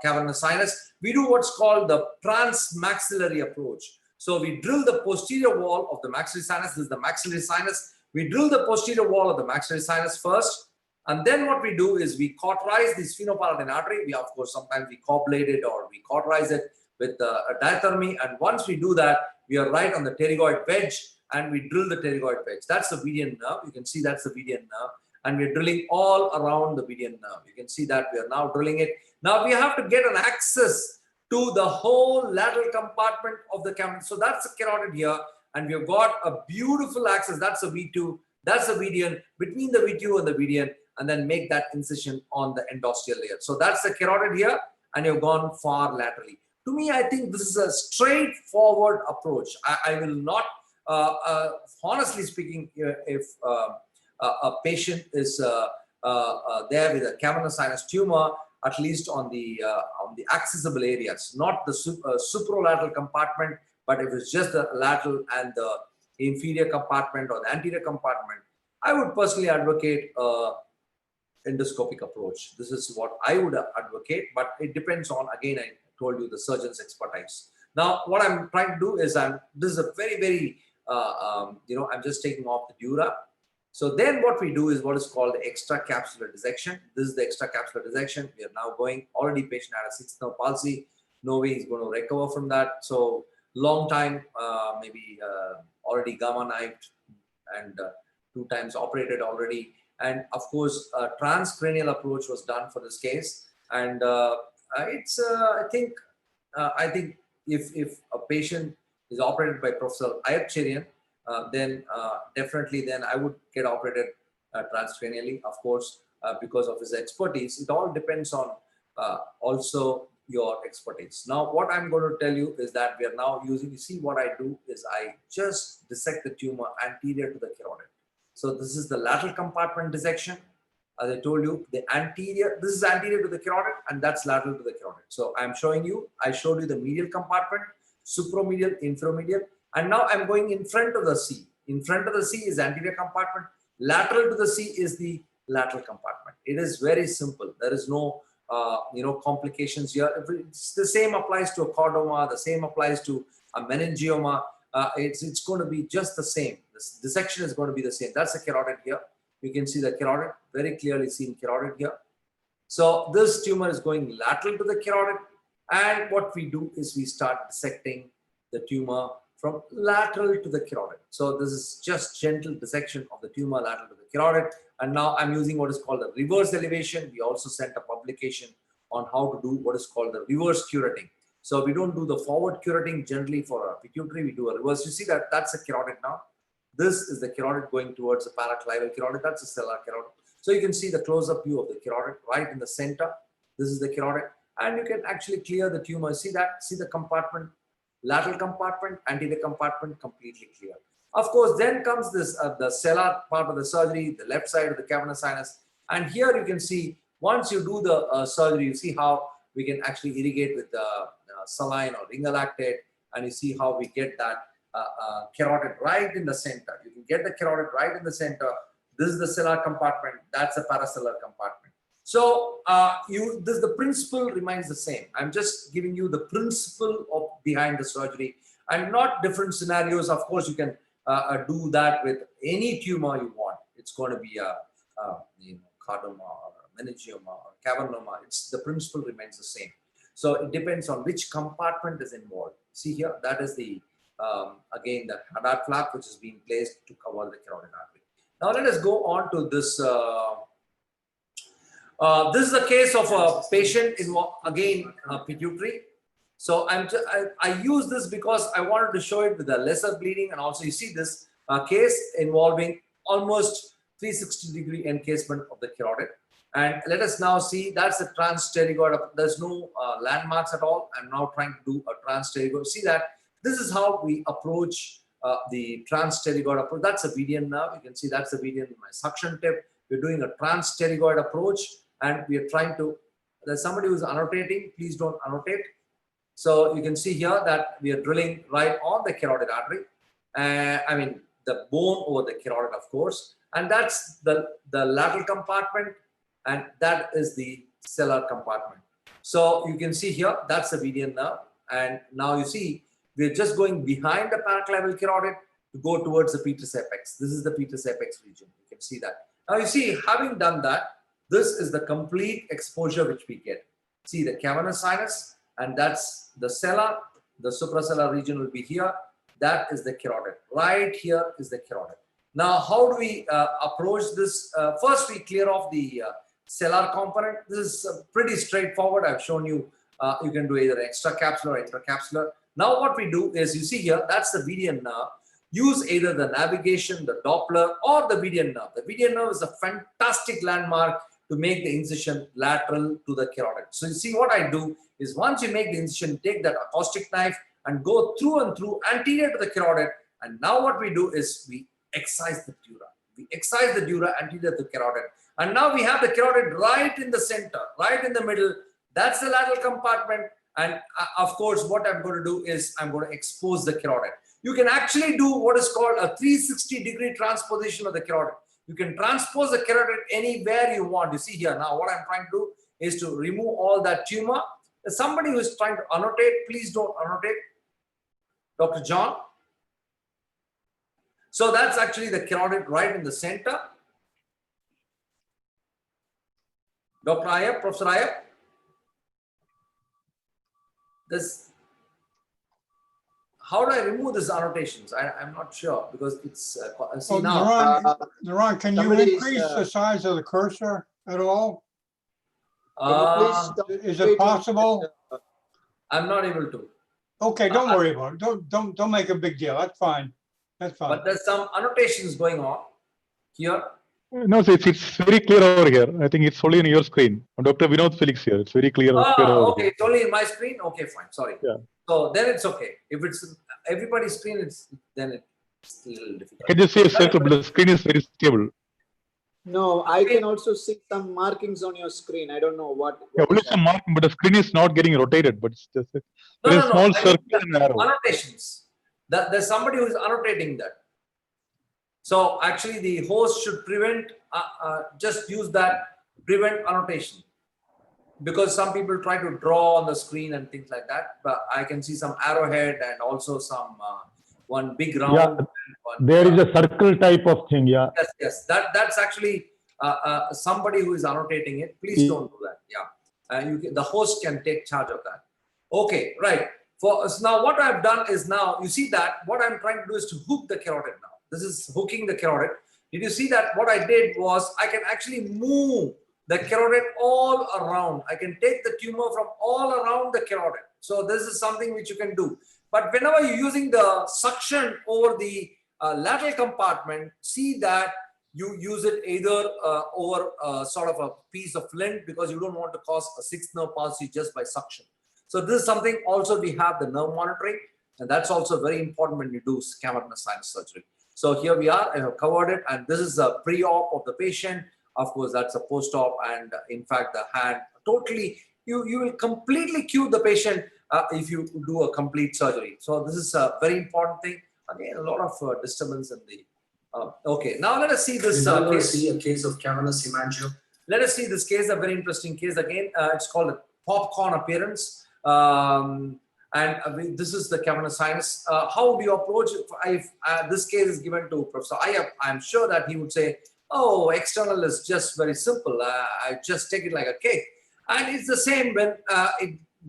cavernous sinus. We do what's called the transmaxillary approach. So we drill the posterior wall of the maxillary sinus. This is the maxillary sinus. We drill the posterior wall of the maxillary sinus first. And then what we do is we cauterize the sphenopalatine artery. We, of course, sometimes we coblate it or we cauterize it with a diathermy. And once we do that, we are right on the pterygoid wedge and we drill the pterygoid wedge. That's the median nerve. You can see that's the median nerve. And we're drilling all around the median nerve. You can see that we are now drilling it. Now we have to get an access to the whole lateral compartment of the cavern. So that's the carotid here. And we've got a beautiful access. That's the V2. That's the median, between the V2 and the median, and then make that incision on the endosteal layer. So that's the carotid here, and you've gone far laterally. To me, I think this is a straightforward approach. I will not, honestly speaking, if a patient is there with a cavernous sinus tumor, at least on the accessible areas, not the supralateral compartment, but if it's just the lateral and the inferior compartment or the anterior compartment, I would personally advocate endoscopic approach. This is what I would advocate, but it depends on, again, I told you, the surgeon's expertise. Now, what I'm trying to do is this is a very, very, I'm just taking off the dura. So then what we do is what is called the extracapsular dissection. This is the extracapsular dissection. We are now going, already patient had a sixth nerve palsy. No way he's going to recover from that. So long time, maybe already gamma knifed and 2 times operated already. And of course, a transcranial approach was done for this case. And it's, I think if a patient is operated by Professor Iype, then definitely then I would get operated transcranially, of course, because of his expertise. It all depends on also your expertise. Now, what I'm going to tell you is that we are now using, you see what I do is I just dissect the tumor anterior to the carotid. So this is the lateral compartment dissection. As I told you, the anterior, this is anterior to the carotid and that's lateral to the carotid. So I'm showing you, I showed you the medial compartment, supromedial, infromedial, and now I'm going in front of the C. In front of the C is anterior compartment. Lateral to the C is the lateral compartment. It is very simple. There is no, complications here. It's the same applies to a chordoma. The same applies to a meningioma. It's going to be just the same. This dissection is going to be the same. That's the carotid here. You can see the carotid, very clearly seen carotid here. So this tumor is going lateral to the carotid. And what we do is we start dissecting the tumor from lateral to the carotid. So this is just gentle dissection of the tumor lateral to the carotid. And now I'm using what is called a reverse elevation. We also sent a publication on how to do what is called the reverse curating. So we don't do the forward curating generally for a pituitary. We do a reverse. You see that that's a carotid now. This is the carotid going towards the paraclival carotid. That's a stellar carotid. So you can see the close-up view of the carotid right in the center. This is the carotid. And you can actually clear the tumor. See that? See the compartment? Lateral compartment, anterior compartment, completely clear. Of course, then comes this the sellar part of the surgery, the left side of the cavernous sinus. And here you can see, once you do the surgery, you see how we can actually irrigate with saline or ringer lactate. And you see how we get that carotid right in the center. You can get the carotid right in the center. This is the sellar compartment. That's the parasellar compartment. So the principle remains the same. I'm just giving you the principle of behind the surgery and not different scenarios. Of course, you can do that with any tumor you want. It's going to be a chordoma or meningioma or cavernoma. The principle remains the same. So it depends on which compartment is involved. See here, that is the, again, the hadad flap which is being placed to cover the carotid artery. Now let us go on to this. This is the case of a patient in, again, pituitary. So I use this because I wanted to show it with a lesser bleeding, and also you see this case involving almost 360-degree encasement of the carotid. And let us now see, that's a transpterygoid. There's no landmarks at all. I'm now trying to do a transpterygoid. See that this is how we approach the transpterygoid approach. That's a median nerve. You can see that's the median in my suction tip. We're doing a transpterygoid approach, and we are trying to, there's somebody who's annotating, please don't annotate. So you can see here that we are drilling right on the carotid artery. I mean, the bone over the carotid, of course. And that's the lateral compartment, and that is the sellar compartment. So you can see here, that's the median nerve. And now you see, we're just going behind the paraclavial carotid to go towards the petrous apex. This is the petrous apex region. You can see that. Now you see, having done that, this is the complete exposure which we get. See the cavernous sinus, and that's the sellar. The suprasellar region will be here. That is the carotid. Right here is the carotid. Now, how do we approach this? First, we clear off the sellar component. This is pretty straightforward. I've shown you. You can do either extracapsular or intracapsular. Now, what we do is, you see here, that's the median nerve. Use either the navigation, the Doppler, or the median nerve. The median nerve is a fantastic landmark to make the incision lateral to the carotid. So you see, what I do is, once you make the incision, take that acoustic knife and go through and through anterior to the carotid. And now what we do is we excise the dura. We excise the dura anterior to the carotid. And now we have the carotid right in the center, right in the middle. That's the lateral compartment. And of course, what I'm going to do is I'm going to expose the carotid. You can actually do what is called a 360-degree transposition of the carotid. You can transpose the carotid anywhere you want. You see here now, what I'm trying to do is to remove all that tumor. There's somebody who is trying to annotate. Please don't annotate. Dr. John. So that's actually the carotid right in the center. Dr. Iype, Professor Iype. How do I remove these annotations? I'm not sure, because it's see now. Naran, can you increase the size of the cursor at all? Is it possible? I'm not able to. Okay, don't worry about it. Don't make a big deal. That's fine. That's fine. But there's some annotations going on here. No, so it's very clear over here. I think it's only in your screen. Dr. Vinod Felix here. It's very clear. Oh, over okay. here. It's only in my screen. Okay, fine. Sorry. Yeah. So then it's okay. If it's everybody's screen, then it's a little difficult. I can just see a circle, but the screen is very stable. No, I can also see some markings on your screen. I don't know what. Yeah, only some marking, but the screen is not getting rotated. But it's just a small circle and arrow. Annotations. There's somebody who is annotating that. So actually, the host should prevent. Just use that prevent annotation, because some people try to draw on the screen and things like that. But I can see some arrowhead and also some one big round. Yeah, and there is a circle type of thing. Yeah. Yes. That's actually somebody who is annotating it. Please don't do that. Yeah. The host can take charge of that. Okay, right. So now what I've done is, now you see that what I'm trying to do is to hook the carotid now. This is hooking the carotid. Did you see that? What I did was, I can actually move the carotid all around. I can take the tumor from all around the carotid. So this is something which you can do. But whenever you're using the suction over the lateral compartment, see that you use it either over sort of a piece of lint, because you don't want to cause a sixth nerve palsy just by suction. So this is something also we have the nerve monitoring, and that's also very important when you do cavernous sinus surgery. So here we are, I have covered it, and this is a pre-op of the patient. Of course, that's a post-op, and in fact, the hand totally, you will completely cure the patient if you do a complete surgery. So this is a very important thing. Again, a lot of disturbance in the. Okay, now let us see this. See a case of cavernous hemangio. Let us see this case, a very interesting case. Again, it's called a popcorn appearance. This is the cavernous sinus. How do you approach it? If this case is given to Professor Iype, I'm sure that he would say, oh, external is just very simple. I just take it like a cake. And it's the same when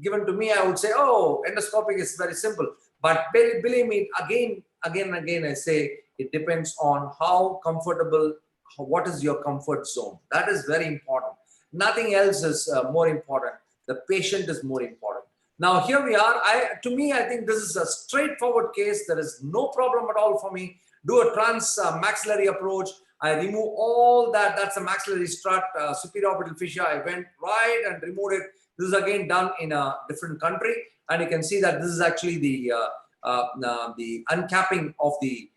given to me, I would say, oh, endoscopic is very simple. But believe me, again and again, I say it depends on how comfortable, what is your comfort zone. That is very important. Nothing else is more important. The patient is more important. Now here we are. To me, I think this is a straightforward case. There is no problem at all for me. Do a maxillary approach. I remove all that. That's a maxillary strut, superior orbital fissure. I went right and removed it. This is again done in a different country, and you can see that this is actually the uncapping of the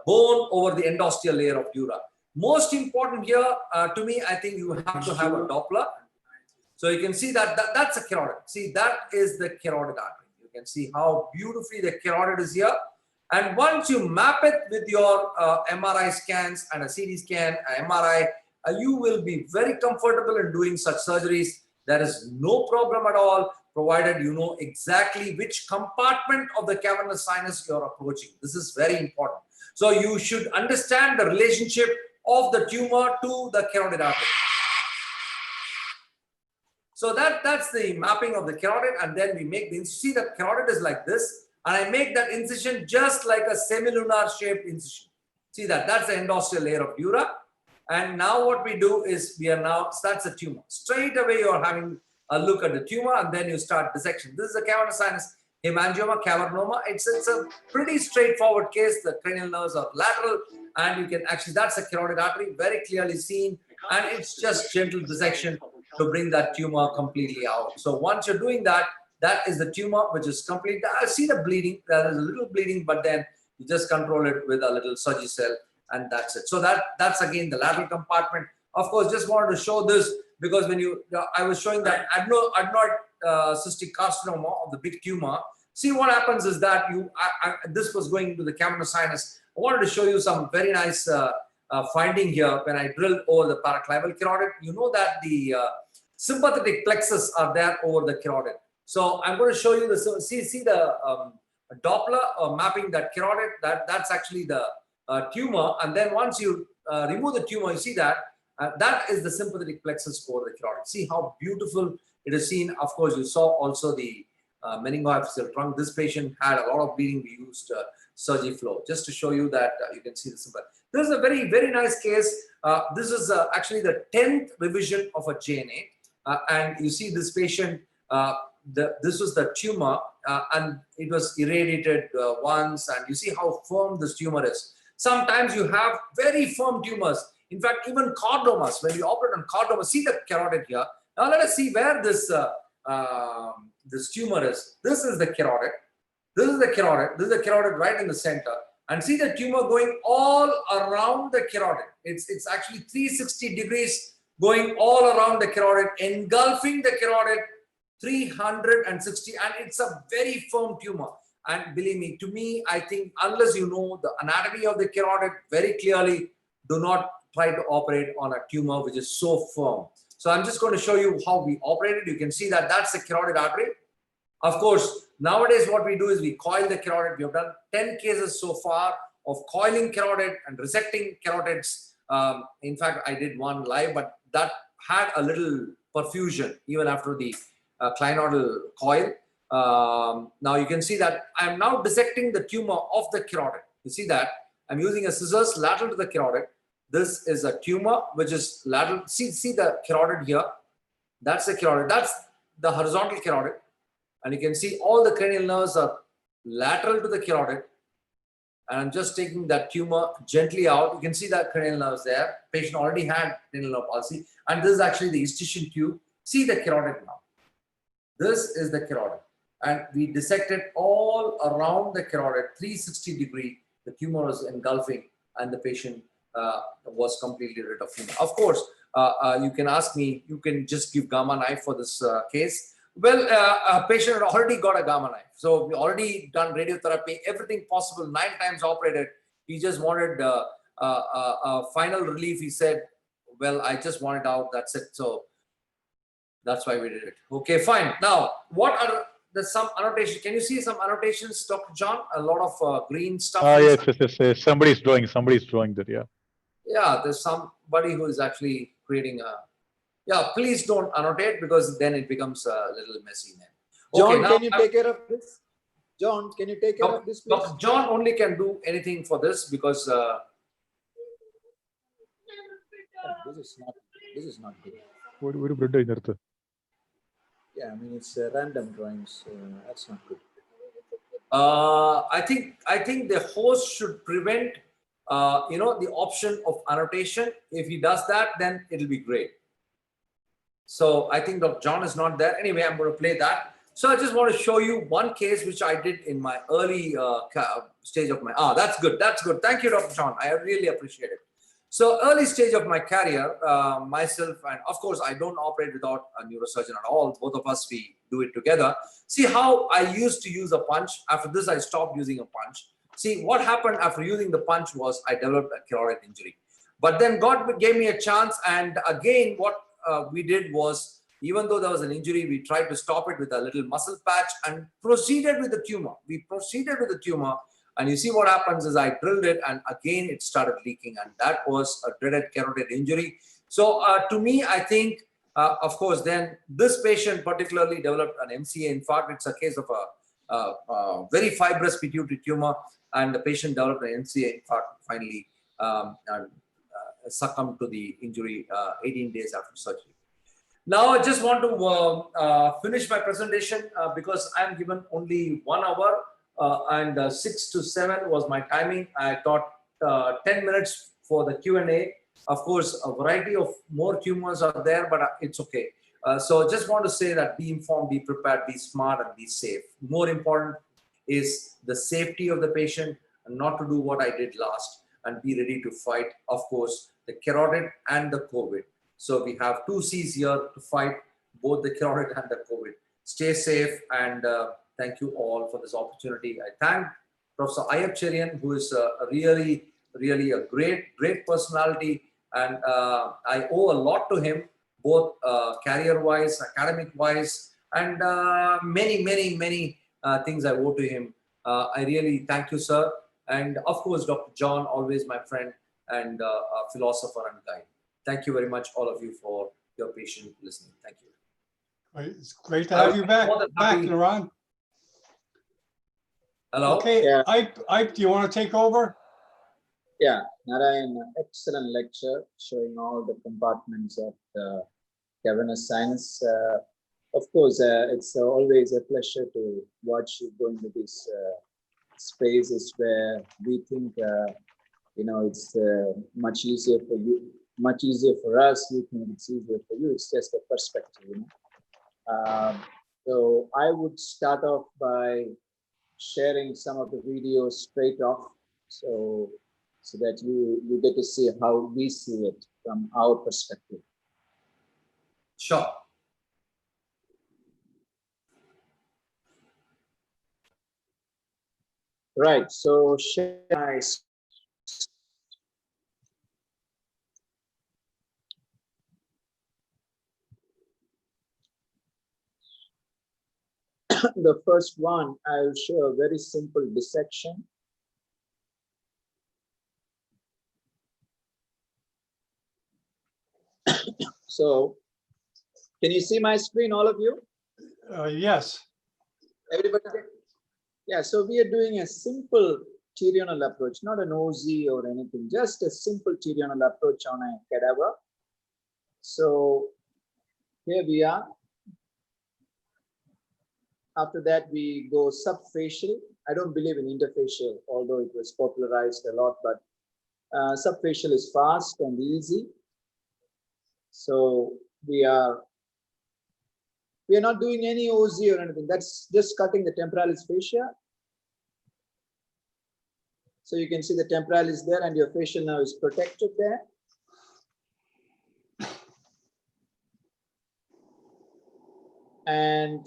bone over the endosteal layer of dura. Most important here, to me, I think you have to have a Doppler. So you can see that, that's a carotid. See, that is the carotid artery. You can see how beautifully the carotid is here. And once you map it with your MRI scans and a CT scan, MRI, you will be very comfortable in doing such surgeries. There is no problem at all, provided you know exactly which compartment of the cavernous sinus you're approaching. This is very important. So you should understand the relationship of the tumor to the carotid artery. So that's the mapping of the carotid, and then we make the incision. See, the carotid is like this, and I make that incision just like a semilunar shaped incision. See that? That's the endosteal layer of dura. And now what we do is that's a tumor. Straight away you're having a look at the tumor, and then you start dissection. This is a cavernous sinus hemangioma, cavernoma. It's a pretty straightforward case. The cranial nerves are lateral, and you can actually, that's a carotid artery, very clearly seen, and it's just gentle dissection to bring that tumor completely out. So once you're doing that, that is the tumor which is complete. I see the bleeding. There is a little bleeding, but then you just control it with a little Surgicel, and that's it. So that's again the lateral compartment. Of course, just wanted to show this because when I was showing that adenoid cystic carcinoma of the big tumor. See, what happens is that this was going into the cavernous sinus. I wanted to show you some very nice finding here when I drilled over the paraclival carotid. You know that the sympathetic plexus are there over the carotid. So I'm going to show you the see the Doppler mapping that carotid. That's actually the tumor, and then once you remove the tumor, you see that that is the sympathetic plexus over the carotid. See how beautiful it is seen. Of course, you saw also the meningohypophyseal trunk. This patient had a lot of bleeding. We used Surgiflow just to show you that you can see the symptom. This is a very, very nice case. This is actually the 10th revision of a JNA, and you see this patient. This was the tumor, and it was irradiated once, and you see how firm this tumor is. Sometimes you have very firm tumors. In fact, even chordomas, when you operate on chordomas, see the carotid here. Now let us see where this this tumor is. This is the carotid. This is the carotid. This is the carotid right in the center. And see the tumor going all around the carotid. It's actually 360 degrees going all around the carotid, engulfing the carotid 360, and it's a very firm tumor. And believe me, to me, I think unless you know the anatomy of the carotid very clearly, do not try to operate on a tumor which is so firm. So I'm just going to show you how we operated. You can see that that's the carotid artery. Of course, nowadays what we do is we coil the carotid. We have done 10 cases so far of coiling carotid and resecting carotids. In fact, I did one live, but that had a little perfusion even after the clinoidal coil. Now you can see that I am now dissecting the tumor of the carotid. You see that I'm using a scissors lateral to the carotid. This is a tumor which is lateral. See the carotid here. That's the carotid. That's the horizontal carotid. And you can see all the cranial nerves are lateral to the carotid. And I'm just taking that tumor gently out. You can see that cranial nerves there. Patient already had cranial nerve palsy. And this is actually the eustachian tube. See the carotid now. This is the carotid. And we dissected all around the carotid, 360 degree. The tumor was engulfing, and the patient was completely rid of tumor. Of course, you can ask me, you can just give gamma knife for this case. Well, a patient had already got a gamma knife. So we already done radiotherapy, everything possible, 9 times operated. He just wanted a final relief. He said, well, I just want it out, that's it. So that's why we did it. Okay, fine. Now, what are some annotations? Can you see some annotations, Dr. John? A lot of green stuff. Yes. Somebody's drawing that, yeah. Yeah, there's somebody who is actually creating a... Yeah, please don't annotate because then it becomes a little messy then. John, now can you take care of this? John, can you take care of this, please? Dr. John only can do anything for this because This is not good. ഒരു bread കഴിഞ്ഞെടുത്ത്. Yeah, I mean, it's random drawings. That's not good. I think the host should prevent the option of annotation. If he does that, then it'll be great. So I think Dr. John is not there. Anyway, I'm going to play that. So I just want to show you one case which I did in my early stage of my. That's good. That's good. Thank you, Dr. John. I really appreciate it. So early stage of my career, myself, and of course, I don't operate without a neurosurgeon at all. Both of us, we do it together. See how I used to use a punch. After this, I stopped using a punch. See what happened after using the punch was I developed a carotid injury. But then God gave me a chance. And again, what we did was, even though there was an injury, we tried to stop it with a little muscle patch and proceeded with the tumor. We proceeded with the tumor. And you see what happens is I drilled it and again it started leaking, and that was a dreaded carotid injury. So to me, I think, of course, then this patient particularly developed an MCA infarct. It's a case of a very fibrous pituitary tumor, and the patient developed an MCA infarct, finally succumbed to the injury 18 days after surgery. Now, I just want to finish my presentation because I'm given only 1 hour. And 6 to 7 was my timing. I thought 10 minutes for the Q&A. Of course, a variety of more tumors are there, but it's okay. So just want to say that be informed, be prepared, be smart, and be safe. More important is the safety of the patient, and not to do what I did last, and be ready to fight, of course, the carotid and the COVID. So we have 2 C's here to fight both the carotid and the COVID. Stay safe, and thank you all for this opportunity. I thank Professor Iype, who is really a great personality, and I owe a lot to him, both career-wise, academic-wise, and many things I owe to him. I really thank you, sir. And of course, Dr. John, always my friend and a philosopher and guide. Thank you very much, all of you, for your patient listening. Thank you. It's great to have you back, Naran. Hello. Okay, Yeah. Iype, do you want to take over? Yeah, Narayan, excellent lecture showing all the compartments of the cavernous sinus. Of course, it's always a pleasure to watch you go into these spaces where we think, it's much easier for you, much easier for us. We think it's easier for you. It's just a perspective, So I would start off by sharing some of the videos straight off, so that you get to see how we see it from our perspective. Sure. Right. So share my the first one, I'll show a very simple dissection. So, can you see my screen, all of you? Yes. Everybody? Yeah, so we are doing a simple pterional approach, not an OZ or anything, just a simple pterional approach on a cadaver. So, here we are. After that, we go subfacial. I don't believe in interfacial, although it was popularized a lot, but subfacial is fast and easy. So we are not doing any OZ or anything. That's just cutting the temporalis fascia. So you can see the temporalis there, and your facial nerve is protected there. And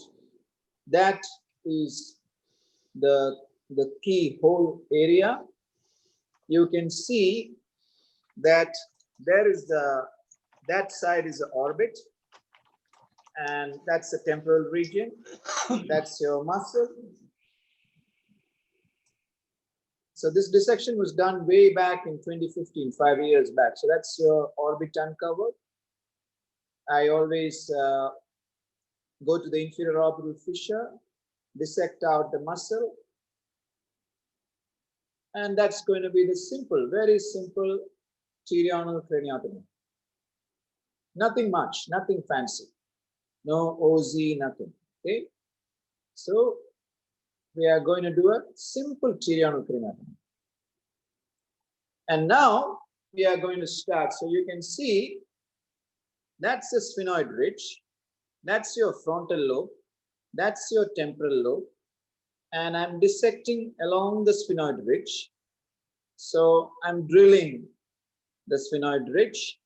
that is the keyhole area. You can see that there is that side is the orbit, and that's the temporal region. That's your muscle. So this dissection was done way back in 2015, 5 years back. So that's your orbit uncovered. I always go to the inferior orbital fissure, dissect out the muscle, and that's going to be the simple, very simple pterional craniotomy. Nothing much, nothing fancy, no OZ, nothing. Okay, so we are going to do a simple pterional craniotomy. And now we are going to start. So you can see that's the sphenoid ridge, that's your frontal lobe, that's your temporal lobe, and I'm dissecting along the sphenoid ridge. So I'm drilling the sphenoid ridge.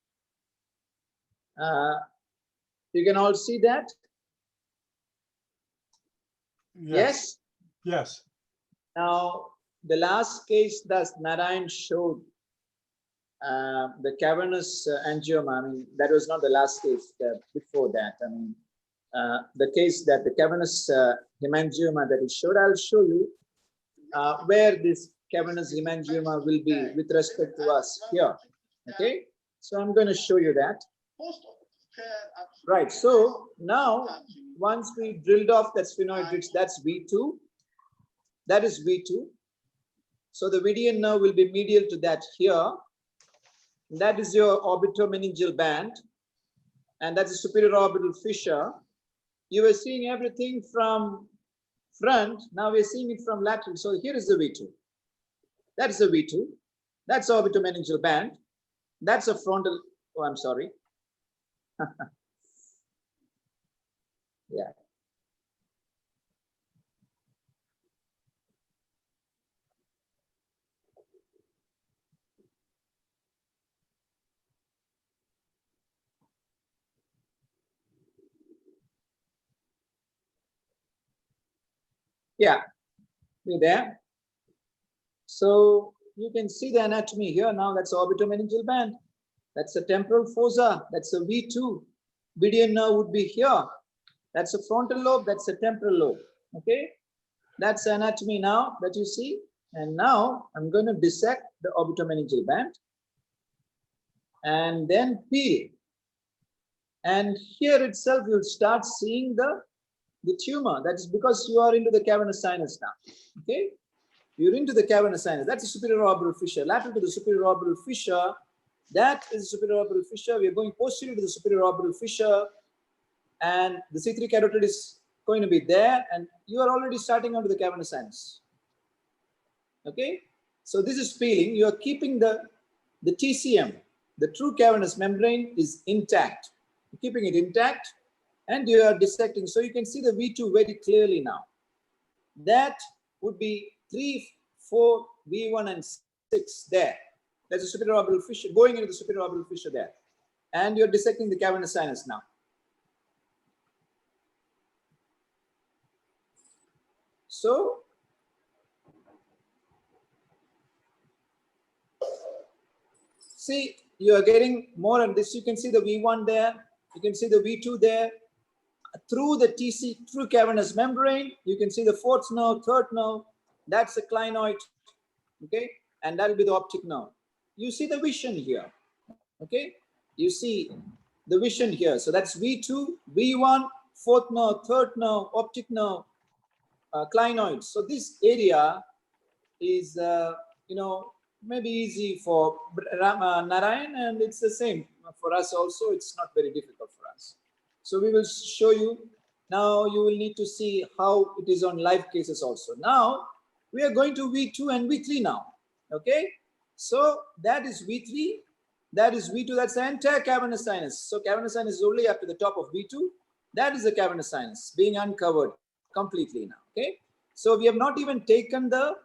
You can all see that? Yes? Yes. Now, the last case that Narayan showed, the cavernous angioma, I mean, that was not the last case, before that. I mean, the case that the cavernous hemangioma that he showed, I'll show you where this cavernous hemangioma will be with respect to us here. Okay, so I'm going to show you that. Right, so now once we drilled off that sphenoid ridge, that's V2, that is V2. So the median nerve will be medial to that here. That is your orbitomeningeal band, and that's a superior orbital fissure. You were seeing everything from front, now we're seeing it from lateral. So here is the V2. That's the V2. That's orbitomeningeal band. That's a frontal, oh, I'm sorry. Yeah. Yeah, you there? So you can see the anatomy here now. That's orbitomeningeal band. That's a temporal fossa. That's a V2. Median nerve would be here. That's a frontal lobe. That's a temporal lobe. Okay, that's anatomy now that you see. And now I'm going to dissect the orbitomeningeal band and then peel. And here itself you'll start seeing the tumor. That is because you are into the cavernous sinus now. Okay, you're into the cavernous sinus. That's a superior orbital fissure. Lateral to the superior orbital fissure, that is a superior orbital fissure. We are going posterior to the superior orbital fissure, and the C3 carotid is going to be there, and you are already starting onto the cavernous sinus. Okay, so this is peeling. You are keeping the TCM, the true cavernous membrane, is intact. You're keeping it intact, and you are dissecting. So you can see the V2 very clearly now. That would be 3, 4, V1, and 6 there. That's a superior orbital fissure, going into the superior orbital fissure there. And you're dissecting the cavernous sinus now. So, see, you are getting more on this. You can see the V1 there. You can see the V2 there. Through the TC, through cavernous membrane, you can see the fourth nerve, third nerve. That's the clinoid. Okay, and that will be the optic nerve. You see the vision here. Okay, you see the vision here. So that's V2, V1, fourth nerve, third nerve, optic nerve, clinoid. So this area is, maybe easy for Narayan, and it's the same for us also. It's not very difficult for us. So we will show you. Now you will need to see how it is on live cases also. Now we are going to V2 and V3 now. Okay, so that is V3, that is V2, that's the entire cavernous sinus. So cavernous sinus is only up to the top of V2. That is the cavernous sinus being uncovered completely now. Okay, so we have not even taken the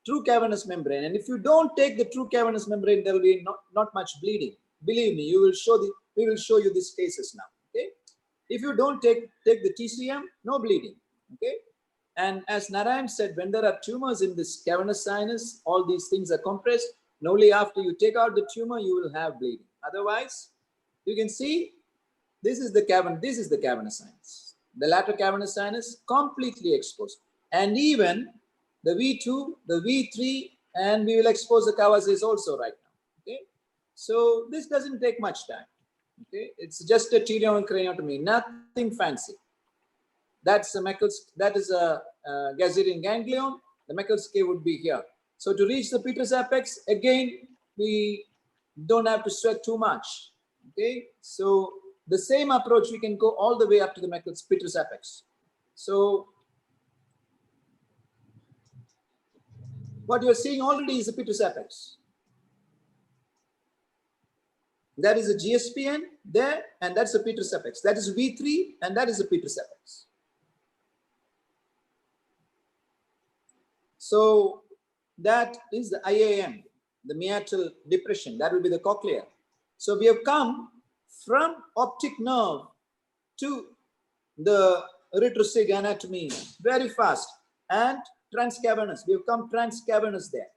true cavernous membrane. And if you don't take the true cavernous membrane, there will be not much bleeding. Believe me, we will show you these cases now. Okay, if you don't take the TCM, no bleeding. Okay, and as Narayan said, when there are tumors in this cavernous sinus, all these things are compressed, and only after you take out the tumor, you will have bleeding. Otherwise, you can see this is the cavernous sinus. The lateral cavernous sinus completely exposed. And even the V2, the V3, and we will expose the cavernous also right now. Okay, so this doesn't take much time. Okay, it's just a pterional craniotomy, nothing fancy. That's a Meckel's, that is a Gazerian ganglion. The Meckel's cave would be here. So to reach the Petrus apex, again, we don't have to sweat too much. Okay, so the same approach, we can go all the way up to the Meckel's Petrus apex. So what you're seeing already is the Petrus apex. That is a GSPN there, and that's the Petrus apex. That is V3, and that is the Petrus apex. So that is the IAM, the meatal depression. That will be the cochlea. So we have come from optic nerve to the retrosig anatomy very fast, and transcavernous. We have come transcavernous there.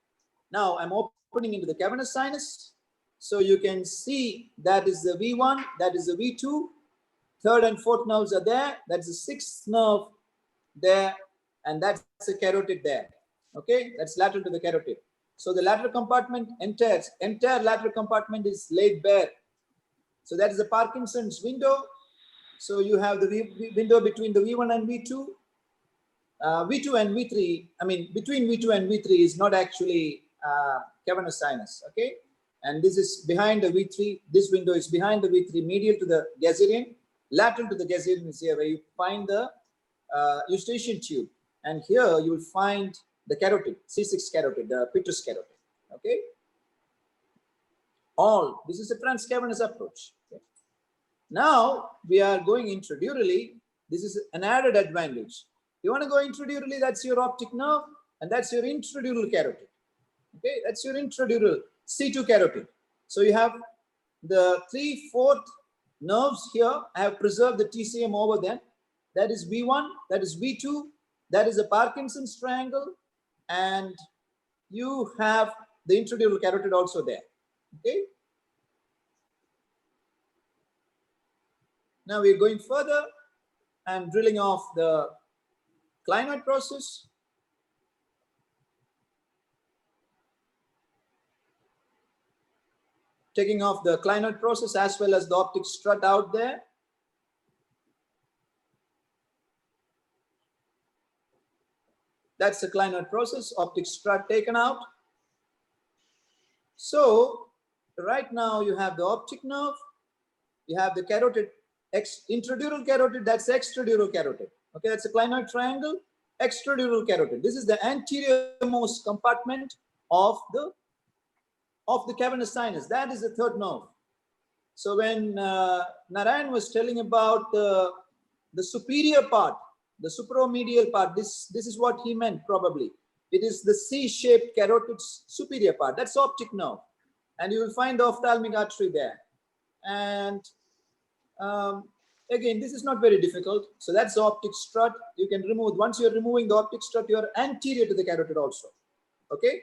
Now I'm opening into the cavernous sinus. So you can see that is the V1, that is the V2. Third and fourth nerves are there. That's the sixth nerve there, and that's the carotid there. Okay, that's lateral to the carotid. So the lateral compartment, entire lateral compartment is laid bare. So that is the Parkinson's window. So you have the window between the V1 and V2. V2 and V3, I mean, between V2 and V3 is not actually cavernous sinus, okay? And this is behind the V3. This window is behind the V3, medial to the Gazerian. Lateral to the Gazerian is here where you find the eustachian tube. And here you will find the carotid, C6 carotid, the Petrus carotid, okay? All, this is a transcavernous approach. Okay? Now we are going intradurally. This is an added advantage. You want to go intradurally, that's your optic nerve, and that's your intradural carotid. Okay, that's your intradural C2 carotid. So you have the 3/4 nerves here. I have preserved the TCM over them. That is V1, that is V2, that is a Parkinson's triangle, and you have the intradural carotid also there. Okay. Now we're going further. I'm drilling off the clinoid process. Taking off the clinoid process as well as the optic strut out there. That's the clinoid process, optic strut taken out. So right now you have the optic nerve, you have the carotid, intradural carotid, that's extradural carotid. Okay, that's a clinoid triangle, extradural carotid. This is the anteriormost compartment of the cavernous sinus. That is the third nerve. So when Narayan was telling about the superior part, the supromedial part, this is what he meant probably. It is the C-shaped carotid superior part. That's optic nerve. And you will find the ophthalmic artery there. And again, this is not very difficult. So that's the optic strut. You can remove, once you're removing the optic strut, you're anterior to the carotid also. Okay?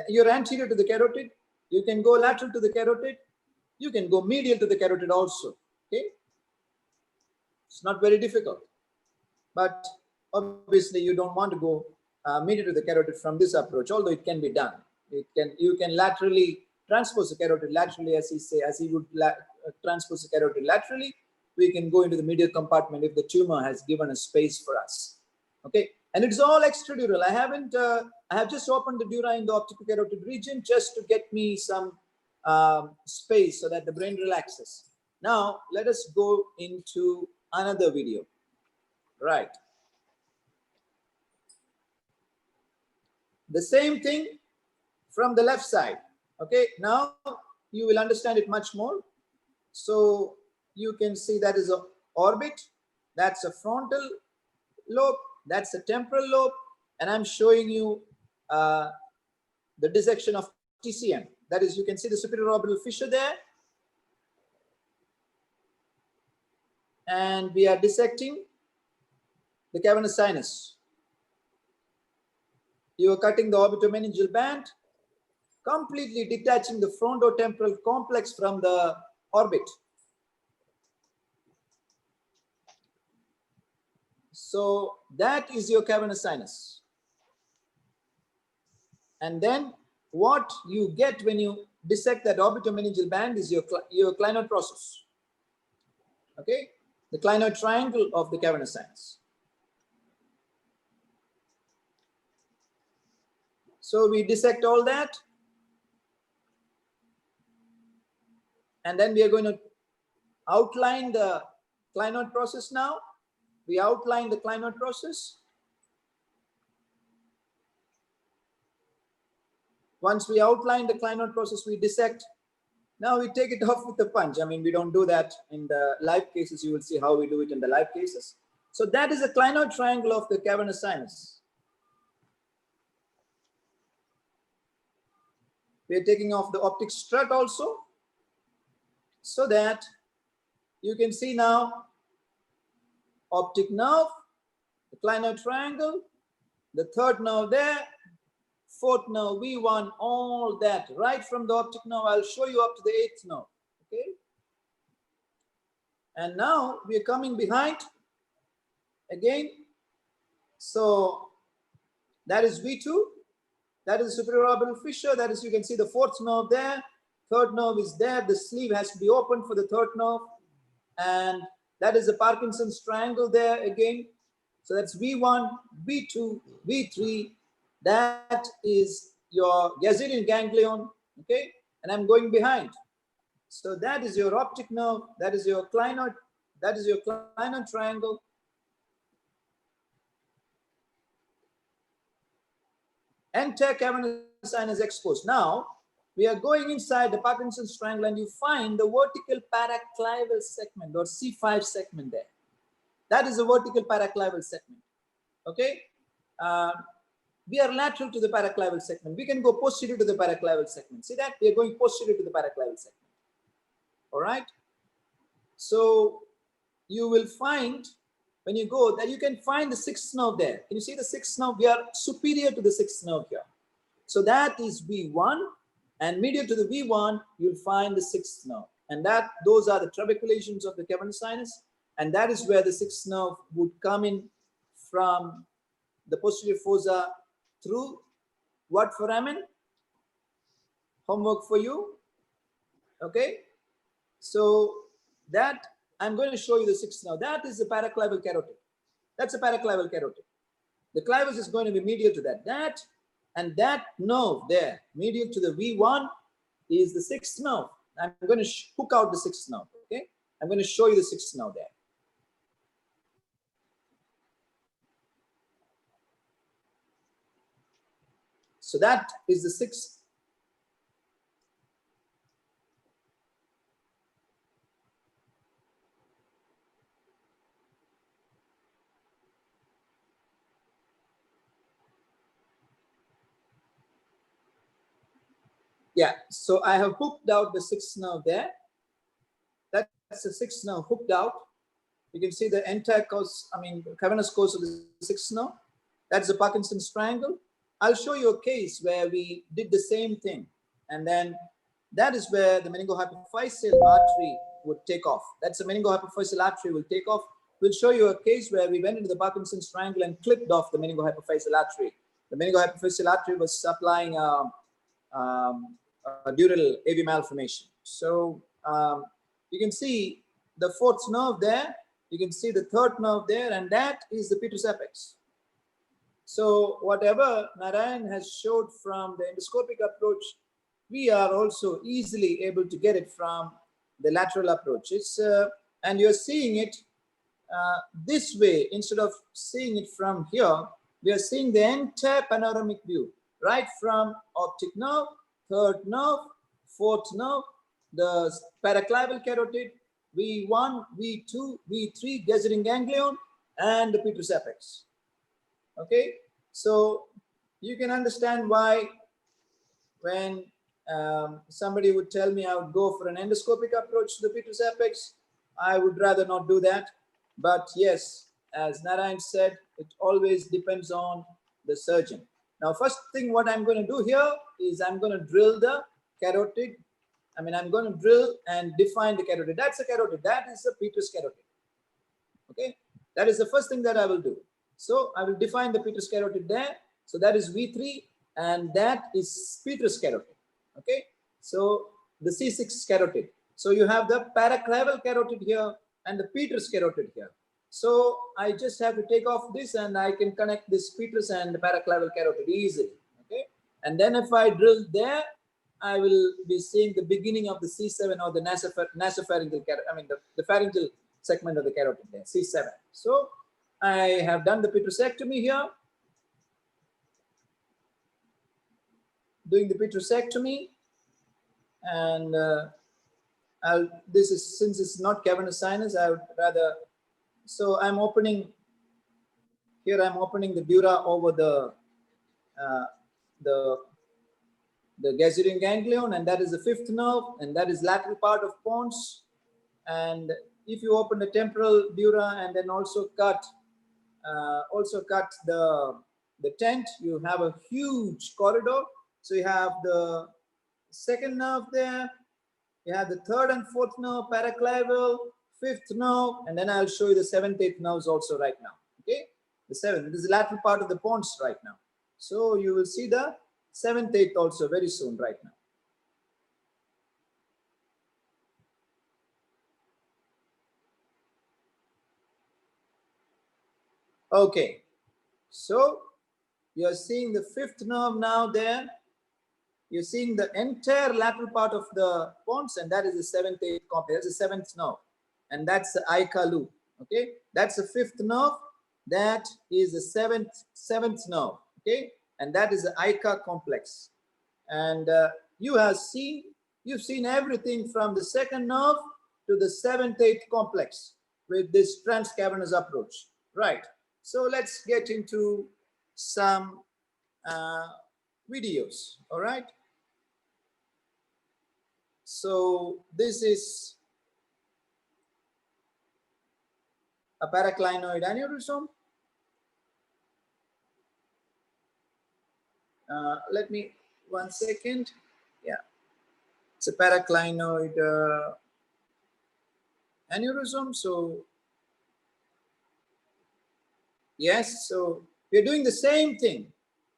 You're anterior to the carotid. You can go lateral to the carotid. You can go medial to the carotid also. Okay? It's not very difficult. But obviously, you don't want to go medial to the carotid from this approach, although it can be done. You can laterally transpose the carotid laterally, as he would transpose the carotid laterally. We can go into the medial compartment if the tumor has given a space for us. Okay, and it's all extradural. I have just opened the dura in the opticocarotid region just to get me some space so that the brain relaxes. Now let us go into another video. Right. The same thing from the left side. Okay, now you will understand it much more. So you can see that is an orbit, that's a frontal lobe, that's a temporal lobe, and I'm showing you the dissection of TCM. That is, you can see the superior orbital fissure there. And we are dissecting the cavernous sinus. You are cutting the orbitomeningeal band, completely detaching the frontotemporal complex from the orbit. So that is your cavernous sinus. And then what you get when you dissect that orbitomeningeal band is your clinoid process. Okay, the clinoid triangle of the cavernous sinus. So we dissect all that. And then we are going to outline the clinoid process now. We outline the clinoid process. Once we outline the clinoid process, we dissect. Now we take it off with a punch. I mean, we don't do that in the live cases. You will see how we do it in the live cases. So that is a clinoid triangle of the cavernous sinus. We are taking off the optic strut also, so that you can see now optic nerve, the clinoid triangle, the third nerve there, fourth nerve, V1, all that, right from the optic nerve. I'll show you up to the eighth nerve, okay? And now we are coming behind again. So that is V2, that is superior orbital fissure, that is, you can see the fourth nerve there, third nerve is there, the sleeve has to be opened for the third nerve, and that is the Parkinson's triangle there again. So that's V1, V2, V3, that is your Gazillion ganglion, okay? And I'm going behind. So that is your optic nerve, that is your clinoid triangle. Entire cavernous sinus exposed. Now, we are going inside the Parkinson's triangle and you find the vertical paraclival segment or C5 segment there. That is a vertical paraclival segment, okay? We are lateral to the paraclival segment. We can go posterior to the paraclival segment. See that? We are going posterior to the paraclival segment. All right? So you will find, when you go, that you can find the sixth nerve there. Can you see the sixth nerve? We are superior to the sixth nerve here. So that is V1, and medial to the V1, you'll find the sixth nerve. And those are the trabeculations of the cavernous sinus. And that is where the sixth nerve would come in from the posterior fossa through what foramen? Homework for you. Okay. So that I'm going to show you the sixth nerve. That is the paraclival carotid. That's a paraclival carotid. The clivus is going to be medial to that. And that nerve there, medial to the V1, is the sixth nerve. I'm going to hook out the sixth nerve. Okay. I'm going to show you the sixth nerve there. So that is the sixth. Yeah, so I have hooked out the sixth nerve there. That's the sixth nerve hooked out. You can see the entire cavernous course of the sixth nerve. That's the Parkinson's triangle. I'll show you a case where we did the same thing. And then that is where the meningohypophyseal artery would take off. That's the meningohypophyseal artery will take off. We'll show you a case where we went into the Parkinson's triangle and clipped off the meningohypophyseal artery. The meningohypophyseal artery was supplying a dural AV malformation. So you can see the fourth nerve there. You can see the third nerve there, and that is the petrous apex. So whatever Narayan has showed from the endoscopic approach, we are also easily able to get it from the lateral approach. And you're seeing it this way instead of seeing it from here. We are seeing the entire panoramic view, right from optic nerve, third nerve, fourth nerve, the paraclival carotid, V1, V2, V3, Gazillion ganglion, and the petrous apex. Okay, so you can understand why when somebody would tell me I would go for an endoscopic approach to the petrous apex, I would rather not do that. But yes, as Narayan said, it always depends on the surgeon. Now, first thing what I'm going to do here is I'm going to drill the carotid. I'm going to drill and define the carotid. That's a carotid. That is a petrous carotid. Okay, that is the first thing that I will do. So I will define the petrous carotid there. So that is V3, and that is petrous carotid. Okay, so the C6 carotid. So you have the paraclival carotid here and the petrous carotid here. So I just have to take off this and I can connect this petrous and the paraclival carotid easily. Okay, And then if I drill there, I will be seeing the beginning of the C7 or the nasopharyngeal, the pharyngeal segment of the carotid there, C7. So I have done the petrosectomy here, doing the petrosectomy, and this is, since it's not cavernous sinus, I would rather, so I'm opening, here I'm opening the dura over the Gazerian ganglion, and that is the fifth nerve, and that is lateral part of pons. And if you open the temporal dura and then also cut the tent, you have a huge corridor. So you have the second nerve there, you have the third and fourth nerve, paraclavial, fifth nerve, and then I'll show you the seventh, eighth nerves also right now. Okay, the seventh, it is the lateral part of the pons right now. So you will see the seventh, eighth also very soon right now. Okay, so you are seeing the fifth nerve now there. You're seeing the entire lateral part of the pons, and that is the seventh, eighth complex. That's the seventh nerve, and that's the Iype loop. Okay, that's the fifth nerve. That is the seventh nerve. Okay, and that is the Iype complex. And you've seen everything from the second nerve to the seventh, eighth complex with this transcavernous approach, right? So let's get into some videos. All right. So this is a paraclinoid aneurysm. Let me, 1 second. Yeah, it's a paraclinoid aneurysm. So yes, so we're doing the same thing.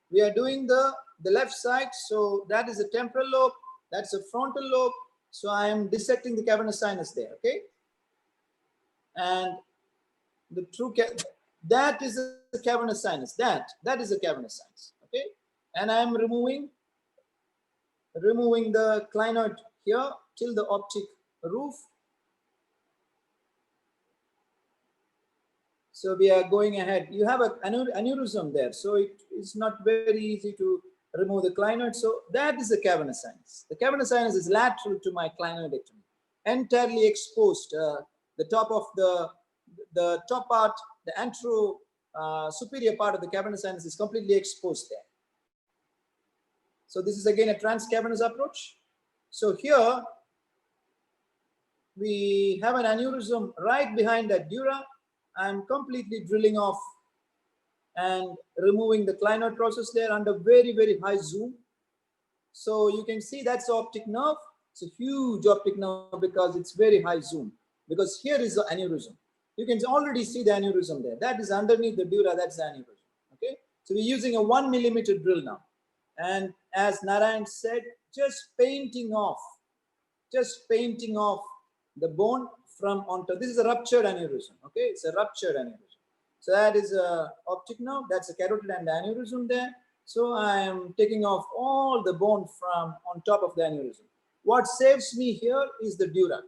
We are doing the left side. So that is the temporal lobe. That's the frontal lobe. So I am dissecting the cavernous sinus there. Okay. And the true, that is the cavernous sinus. That is the cavernous sinus. Okay. And I am removing the clinoid here till the optic roof. So we are going ahead. You have an aneurysm there, so it is not very easy to remove the clinoid. So that is the cavernous sinus. The cavernous sinus is lateral to my clinoidectomy, entirely exposed. The top of the top part, the antero superior part of the cavernous sinus is completely exposed there. So this is again a transcavernous approach. So here we have an aneurysm right behind that dura. I'm completely drilling off and removing the clinoid process there under very, very high zoom. So you can see that's the optic nerve. It's a huge optic nerve because it's very high zoom. Because here is the aneurysm. You can already see the aneurysm there. That is underneath the dura, that's the aneurysm. Okay. So we're using a 1 millimeter drill now. And as Narayan said, just painting off the bone from on top. This is a ruptured aneurysm. Okay, it's a ruptured aneurysm. So that is a optic nerve. That's a carotid and the aneurysm there. So I am taking off all the bone from on top of the aneurysm. What saves me here is the dura.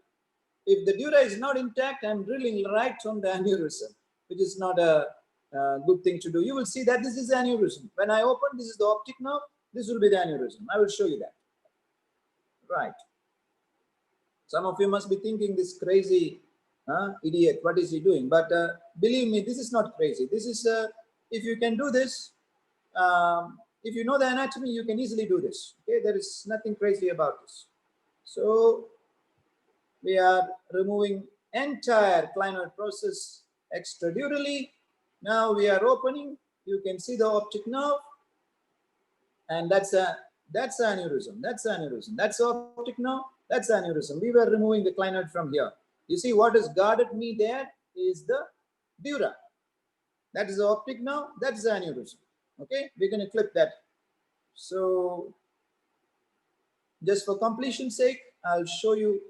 If the dura is not intact, I'm drilling right on the aneurysm, which is not a good thing to do. You will see that this is the aneurysm. When I open, this is the optic nerve. This will be the aneurysm. I will show you that. Right. Some of you must be thinking this crazy idiot, what is he doing? But believe me, this is not crazy. This is, if you can do this, if you know the anatomy, you can easily do this. Okay, there is nothing crazy about this. So we are removing entire clinoid process extradurally. Now we are opening. You can see the optic nerve, and that's aneurysm. That's aneurysm. That's optic nerve. That's aneurysm. We were removing the clinoid from here. You see what has guarded me there is the dura. That is the optic nerve. That's the aneurysm. Okay, we're going to clip that. So just for completion's sake, I'll show you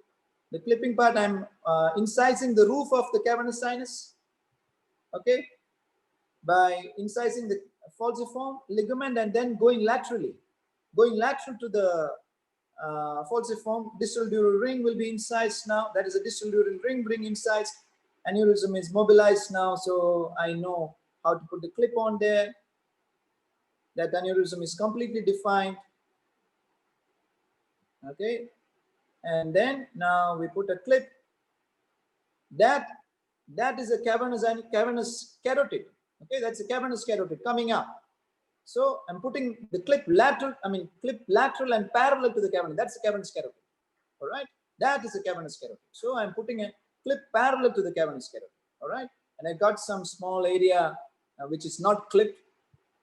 the clipping part. I'm incising the roof of the cavernous sinus. Okay, by incising the falciform ligament and then going laterally. going lateral to the falciform. Distal dural ring will be incised now. That is a distal dural ring incised. Aneurysm is mobilized now, so I know how to put the clip on there. That aneurysm is completely defined. Okay, and then now we put a clip. That is a cavernous carotid. Okay, that's a cavernous carotid coming up. So I'm putting the clip lateral, clip lateral and parallel to the cavernous. That's a cavernous carotid. All right, that is a cavernous carotid. So I'm putting a clip parallel to the cavernous carotid. All right, and I got some small area which is not clipped,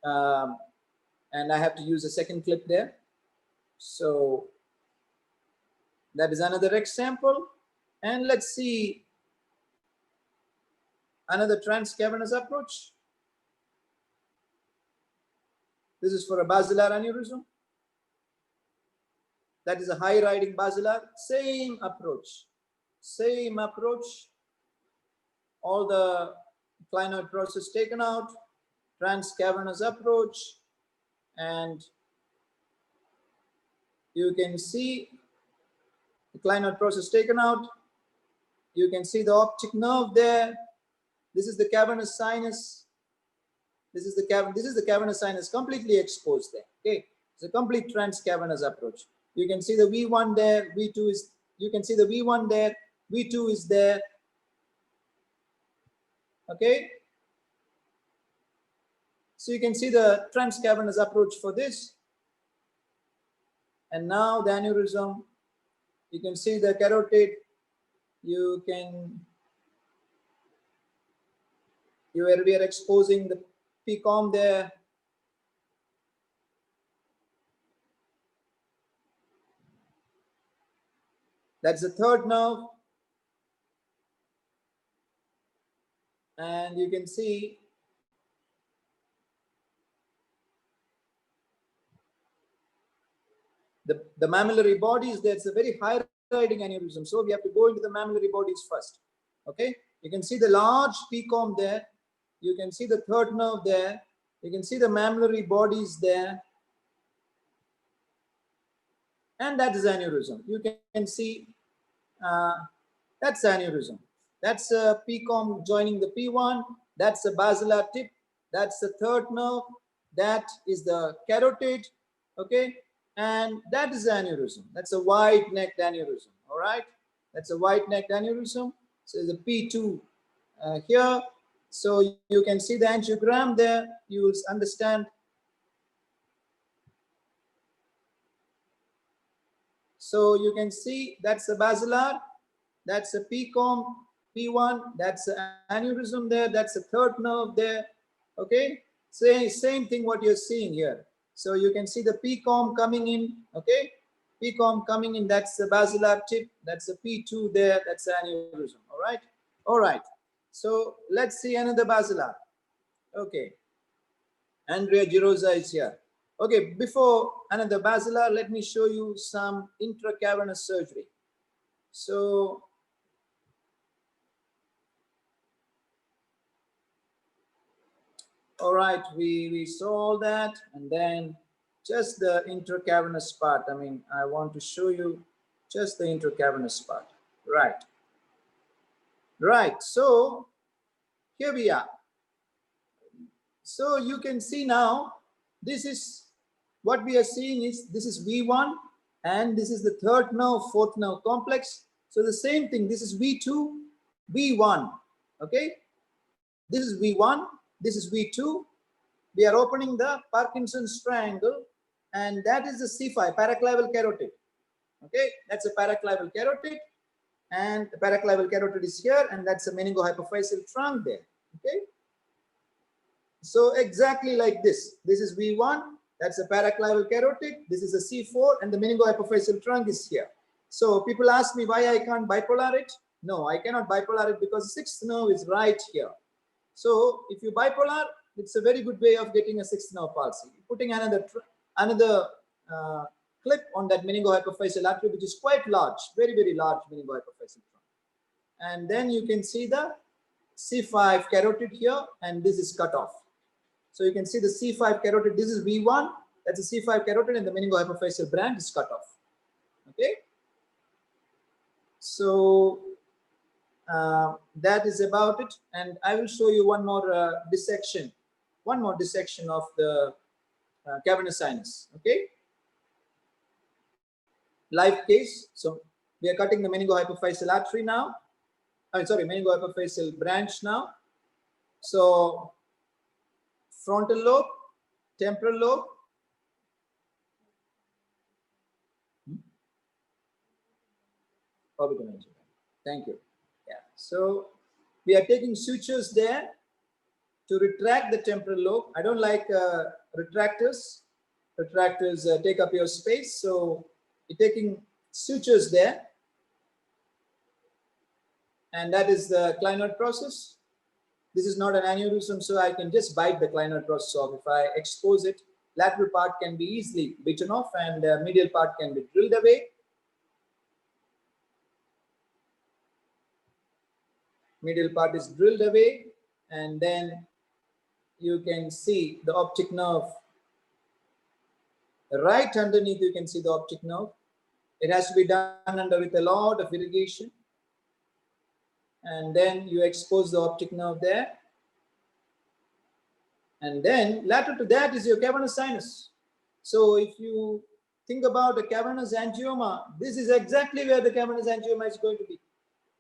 and I have to use a second clip there. So that is another example. And let's see another transcavernous approach. This is for a basilar aneurysm. That is a high riding basilar. Same approach. Same approach. All the clinoid process taken out. Transcavernous approach. And you can see the clinoid process taken out. You can see the optic nerve there. This is the cavernous sinus. This is the cavernous sinus completely exposed there. Okay, it's a complete transcavernous approach. You can see the V1 there, V2 is, you can see the V1 there, V2 is there. Okay, so you can see the transcavernous approach for this. And now the aneurysm, you can see the carotid, we are exposing the PCOM there. That's the third nerve. And you can see the mammillary bodies. There's a very high riding aneurysm. So we have to go into the mammillary bodies first. Okay, you can see the large PCOM there. You can see the third nerve there. You can see the mammillary bodies there. And that is aneurysm. You can see that's aneurysm. That's a PCOM joining the P1. That's a basilar tip. That's the third nerve. That is the carotid. Okay, and that is aneurysm. That's a wide-necked aneurysm. All right, that's a wide-necked aneurysm. So there's a P2 here. So you can see the angiogram there. You will understand. So you can see that's a basilar, that's a PCOM, P1, that's an aneurysm there, that's a third nerve there. Okay, same thing what you're seeing here. So you can see the PCOM coming in. Okay, PCOM coming in, that's the basilar tip, that's a P2 there, that's the aneurysm. All right. So let's see another basilar. Okay, Andrea Girosa is here. Okay, before another basilar, let me show you some intracavernous surgery. So all right, we saw all that, and then just the intracavernous part. I want to show you just the intracavernous part. Right, so here we are. So you can see now, this is what we are seeing is this is V1 and this is the third nerve, fourth nerve complex. So the same thing, this is V2, V1. Okay, this is V1, this is V2. We are opening the Parkinson's triangle, and that is the C5, paraclaval carotid. Okay, that's a paraclaval carotid, and the paraclaval carotid is here, and that's a meningohypophyseal trunk there. Okay, so exactly like this. This is V1, that's a paraclaval carotid. This is a C4, and the meningohypophyseal trunk is here. So people ask me why I can't bipolar it. No, I cannot bipolar it because the sixth nerve is right here. So if you bipolar, it's a very good way of getting a sixth nerve palsy. Putting another clip on that meningohypophyseal artery, which is quite large, very, very large meningohypophyseal trunk. And then you can see the C5 carotid here, and this is cut off. So you can see the C5 carotid, this is V1, That's a C5 carotid, and the meningohypophyseal branch is cut off. Okay. So that is about it, and I will show you one more dissection of the cavernous sinus. Okay. Live case. So we are cutting the meningohypophyseal artery now. I'm sorry, meningohypophyseal branch now. So frontal lobe, temporal lobe. Orbital angiogram. Thank you. Yeah. So we are taking sutures there to retract the temporal lobe. I don't like retractors. Retractors take up your space. So you're taking sutures there. And that is the clinoid process. This is not an aneurysm, so I can just bite the clinoid process off. If I expose it, lateral part can be easily bitten off, and medial part can be drilled away. Medial part is drilled away, and then you can see the optic nerve. Right underneath, you can see the optic nerve. It has to be done with a lot of irrigation. And then you expose the optic nerve there. And then lateral to that is your cavernous sinus. So if you think about a cavernous angioma, this is exactly where the cavernous angioma is going to be.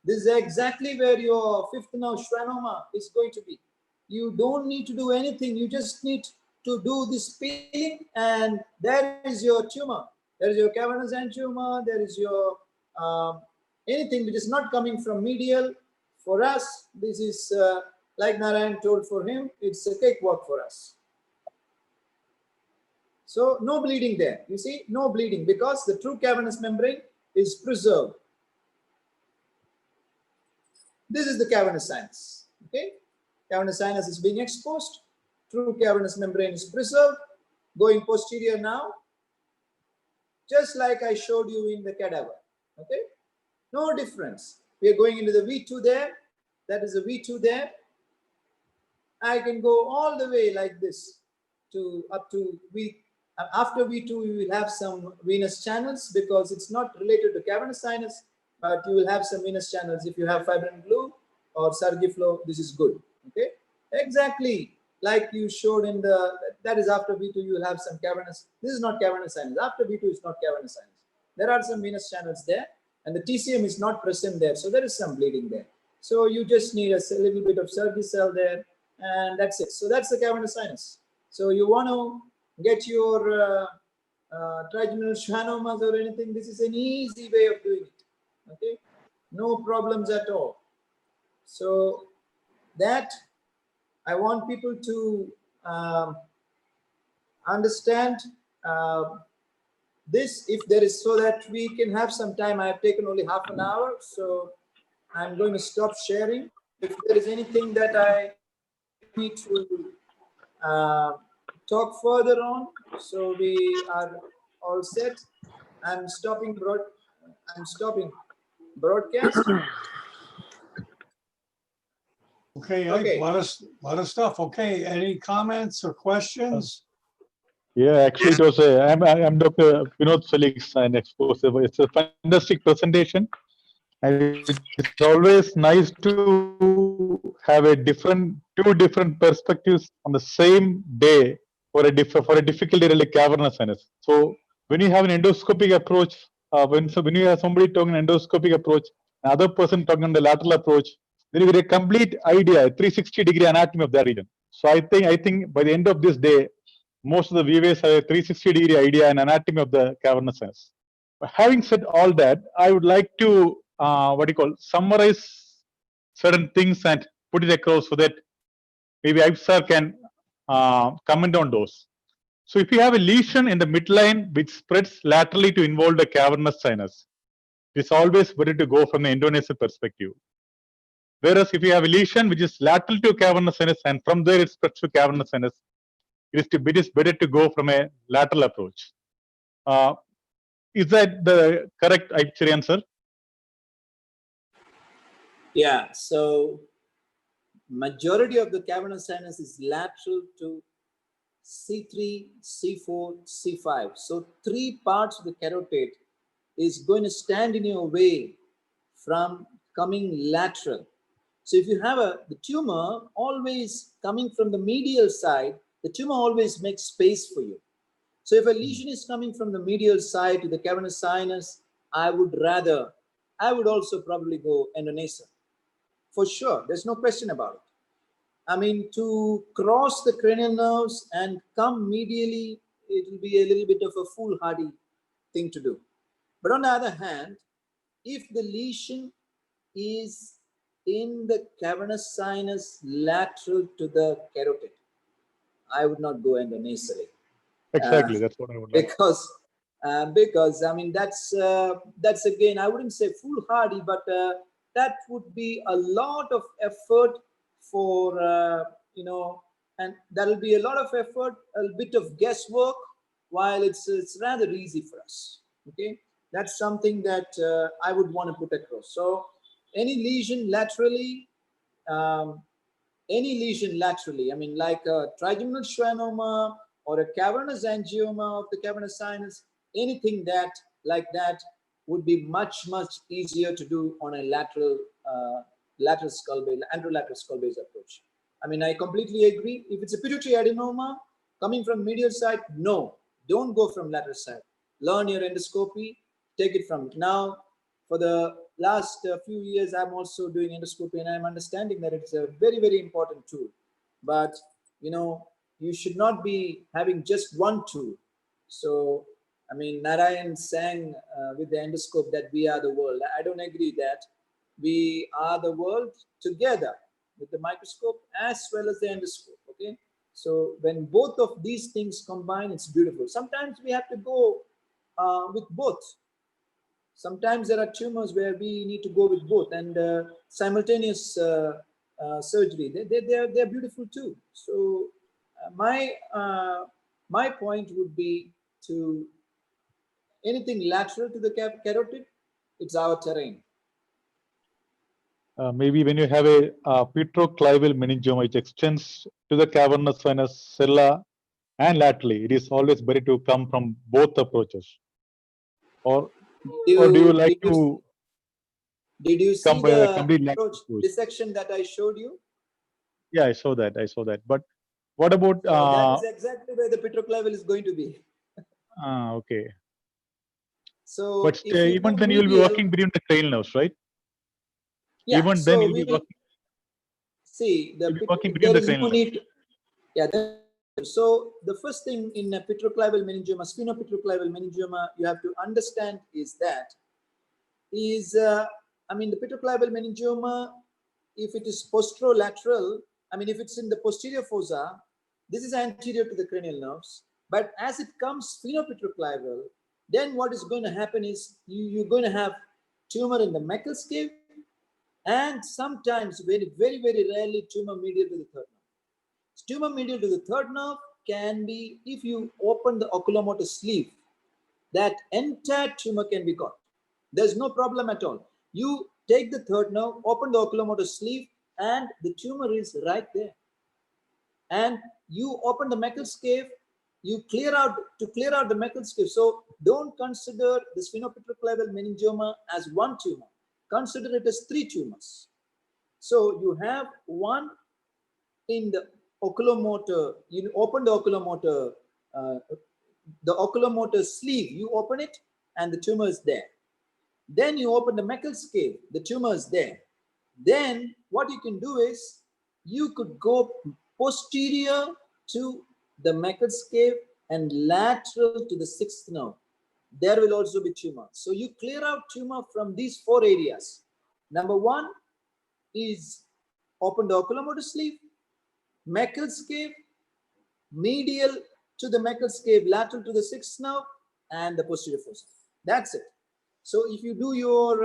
This is exactly where your fifth nerve schwannoma is going to be. You don't need to do anything. You just need to do this peeling, and there is your tumor. There is your cavernous angioma. There is your anything which is not coming from medial. For us, this is like Narayan told for him, it's a cakewalk for us. So no bleeding there. You see, no bleeding because the true cavernous membrane is preserved. This is the cavernous sinus. Okay, cavernous sinus is being exposed. True cavernous membrane is preserved. Going posterior now, just like I showed you in the cadaver. Okay, no difference. We are going into the V2 there. That is a V2 there. I can go all the way like this to up to V. After V2, you will have some venous channels because it's not related to cavernous sinus, but you will have some venous channels. If you have fibrin glue or Sargiflow, this is good. Okay, exactly like you showed in the, that is after V2, you will have some cavernous. This is not cavernous sinus. After V2 is not cavernous sinus. There are some venous channels there, and the TCM is not present there, so there is some bleeding there. So you just need a little bit of Sergi cell there, and that's it. So that's the cavernous sinus. So you want to get your trigeminal schwannomas or anything, this is an easy way of doing it. Okay, no problems at all. So that I want people to understand this, if there is, so that we can have some time. I have taken only half an hour, so I'm going to stop sharing. If there is anything that I need to talk further on, so we are all set. I'm stopping broadcast. Okay, Okay. a lot of stuff. Okay, any comments or questions? Yeah, actually, it was I'm Dr. Vinod Felix, and it's a fantastic presentation. And it's always nice to have a two different perspectives on the same day for a difficulty like cavernous sinus. So when you have an endoscopic approach, when you have somebody talking an endoscopic approach, another person talking on the lateral approach, then you get a complete idea, 360-degree anatomy of that region. So I think by the end of this day, most of the viewers have a 360-degree idea and anatomy of the cavernous sinus. Having said all that, I would like to summarize certain things and put it across so that maybe Iype sir can comment on those. So if you have a lesion in the midline which spreads laterally to involve the cavernous sinus, it's always better to go from the endonasal perspective. Whereas if you have a lesion which is lateral to cavernous sinus and from there it spreads to cavernous sinus, it is better to go from a lateral approach. Is that the correct answer? Yeah, so majority of the cavernous sinus is lateral to C3, C4, C5. So 3 parts of the carotid is going to stand in your way from coming lateral. So if you have the tumor always coming from the medial side, the tumor always makes space for you. So if a lesion is coming from the medial side to the cavernous sinus, I would also probably go endonasal. For sure, there's no question about it. I mean, to cross the cranial nerves and come medially, it will be a little bit of a foolhardy thing to do. But on the other hand, if the lesion is in the cavernous sinus lateral to the carotid, I would not go endonasally. Exactly, that's what I would like. Because I mean that's again, I wouldn't say foolhardy, but that would be a lot of effort for and that'll be a lot of effort, a bit of guesswork, while it's rather easy for us. Okay, that's something that I would want to put across. So any lesion laterally, I mean, like a trigeminal schwannoma or a cavernous angioma of the cavernous sinus, anything like that would be much easier to do on a lateral skull base, anterolateral skull base approach. I mean, I completely agree. If it's a pituitary adenoma coming from medial side, no, don't go from lateral side. Learn your endoscopy, take it from now. For the last few years, I'm also doing endoscopy, and I'm understanding that it's a very, very important tool. But you should not be having just one tool. So, I mean, Narayan sang with the endoscope that we are the world. I don't agree that we are the world together with the microscope as well as the endoscope. Okay, so when both of these things combine, it's beautiful. Sometimes we have to go with both. Sometimes there are tumors where we need to go with both, and simultaneous surgery. They're beautiful too. So my point would be to anything lateral to the carotid, it's our terrain. Maybe when you have a petroclival meningioma, which extends to the cavernous sinus sella and laterally, it is always better to come from both approaches. Or do you like to Did you see come by a the complete lateral approach approach? dissection that I showed you? Yeah, I saw that. But what about? So that is exactly where the petroclival is going to be. Okay. So But if you even go then, you will be medial, working between the cranial nerves, right? yeah. Even then, So you'll we be will working. see You'll be working between there the is cranial no nerves. need. Yeah. So the first thing in a petroclival meningioma, sphenopetroclival meningioma, you have to understand is that I mean, the petroclival meningioma, if it is posterolateral, I mean, if it's in the posterior fossa, this is anterior to the cranial nerves. But as it comes sphenopetroclival, then what is going to happen is you're going to have tumor in the Meckel's cave, and sometimes, very, very, very rarely, tumor medial to the third nerve. Tumor medial to the third nerve can be, if you open the oculomotor sleeve, that entire tumor can be got. There's no problem at all. You take the third nerve, open the oculomotor sleeve, and the tumor is right there. And you open the Meckel's cave, you clear out the Meckel's cave. So don't consider the sphenopetroclival meningioma as one tumor. Consider it as 3 tumors. So you have one in the oculomotor. You open the oculomotor sleeve. You open it, and the tumor is there. Then you open the Meckel's cave, the tumor is there. Then what you can do is you could go posterior to the Meckel's cave and lateral to the 6th nerve. There will also be tumor. So you clear out tumor from these 4 areas. Number 1 is open the oculomotor sleeve, Meckel's cave, medial to the Meckel's cave, lateral to the 6th nerve, and the posterior fossa. That's it. So if you do your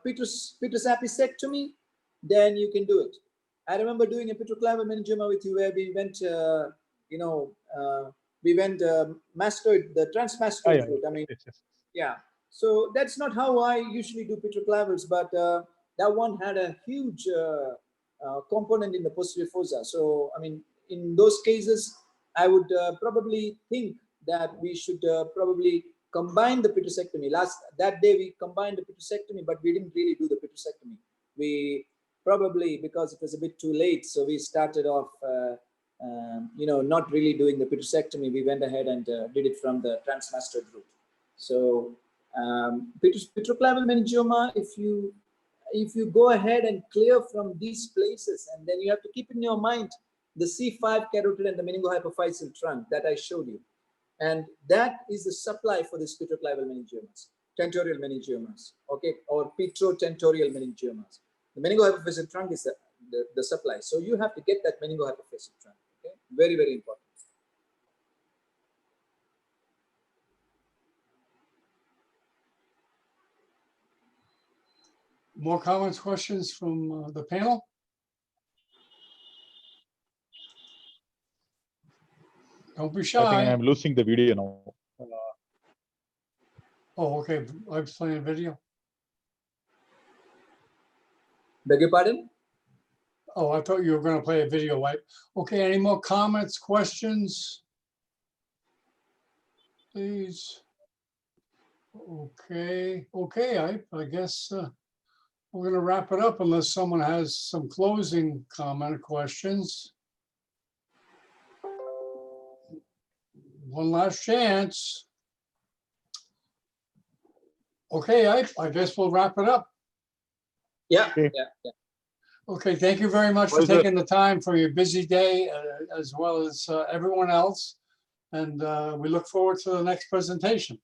Petrus apicectomy, then you can do it. I remember doing a petroclival meningioma with you where we went, mastoid, the transmastoid route. I mean, yeah. So that's not how I usually do petroclivals, but that one had a huge component in the posterior fossa. So I mean, in those cases, I would probably think that we should probably combine the pitosectomy. That day we combined the pitosectomy, but we didn't really do the pitosectomy. We probably, because it was a bit too late, so we started off, not really doing the pitosectomy. We went ahead and did it from the transmastoid route. So petroclival meningioma, if you go ahead and clear from these places, and then you have to keep in your mind the C5 carotid and the meningohypophyseal trunk that I showed you. And that is the supply for this petroclival meningiomas, tentorial meningiomas, okay, or petrotentorial meningiomas. The meningohypophyseal trunk is the supply. So you have to get that meningohypophyseal trunk, okay? Very, very important. More comments, questions from the panel? Don't be I think shy. I'm losing the video now. Oh, okay. I was playing a video. Beg your pardon? Oh, I thought you were going to play a video wipe. Okay, any more comments, questions? Please. Okay, I guess we're going to wrap it up unless someone has some closing comment or questions. One last chance. Okay, I guess we'll wrap it up. Yeah, Okay. yeah. Okay, thank you very much for Pleasure. taking the time from your busy day, as well as everyone else. And we look forward to the next presentation.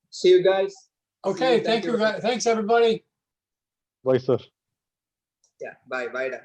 See you guys. Okay, thank you, guys. Thanks, everybody. Bye, sir. Yeah, bye.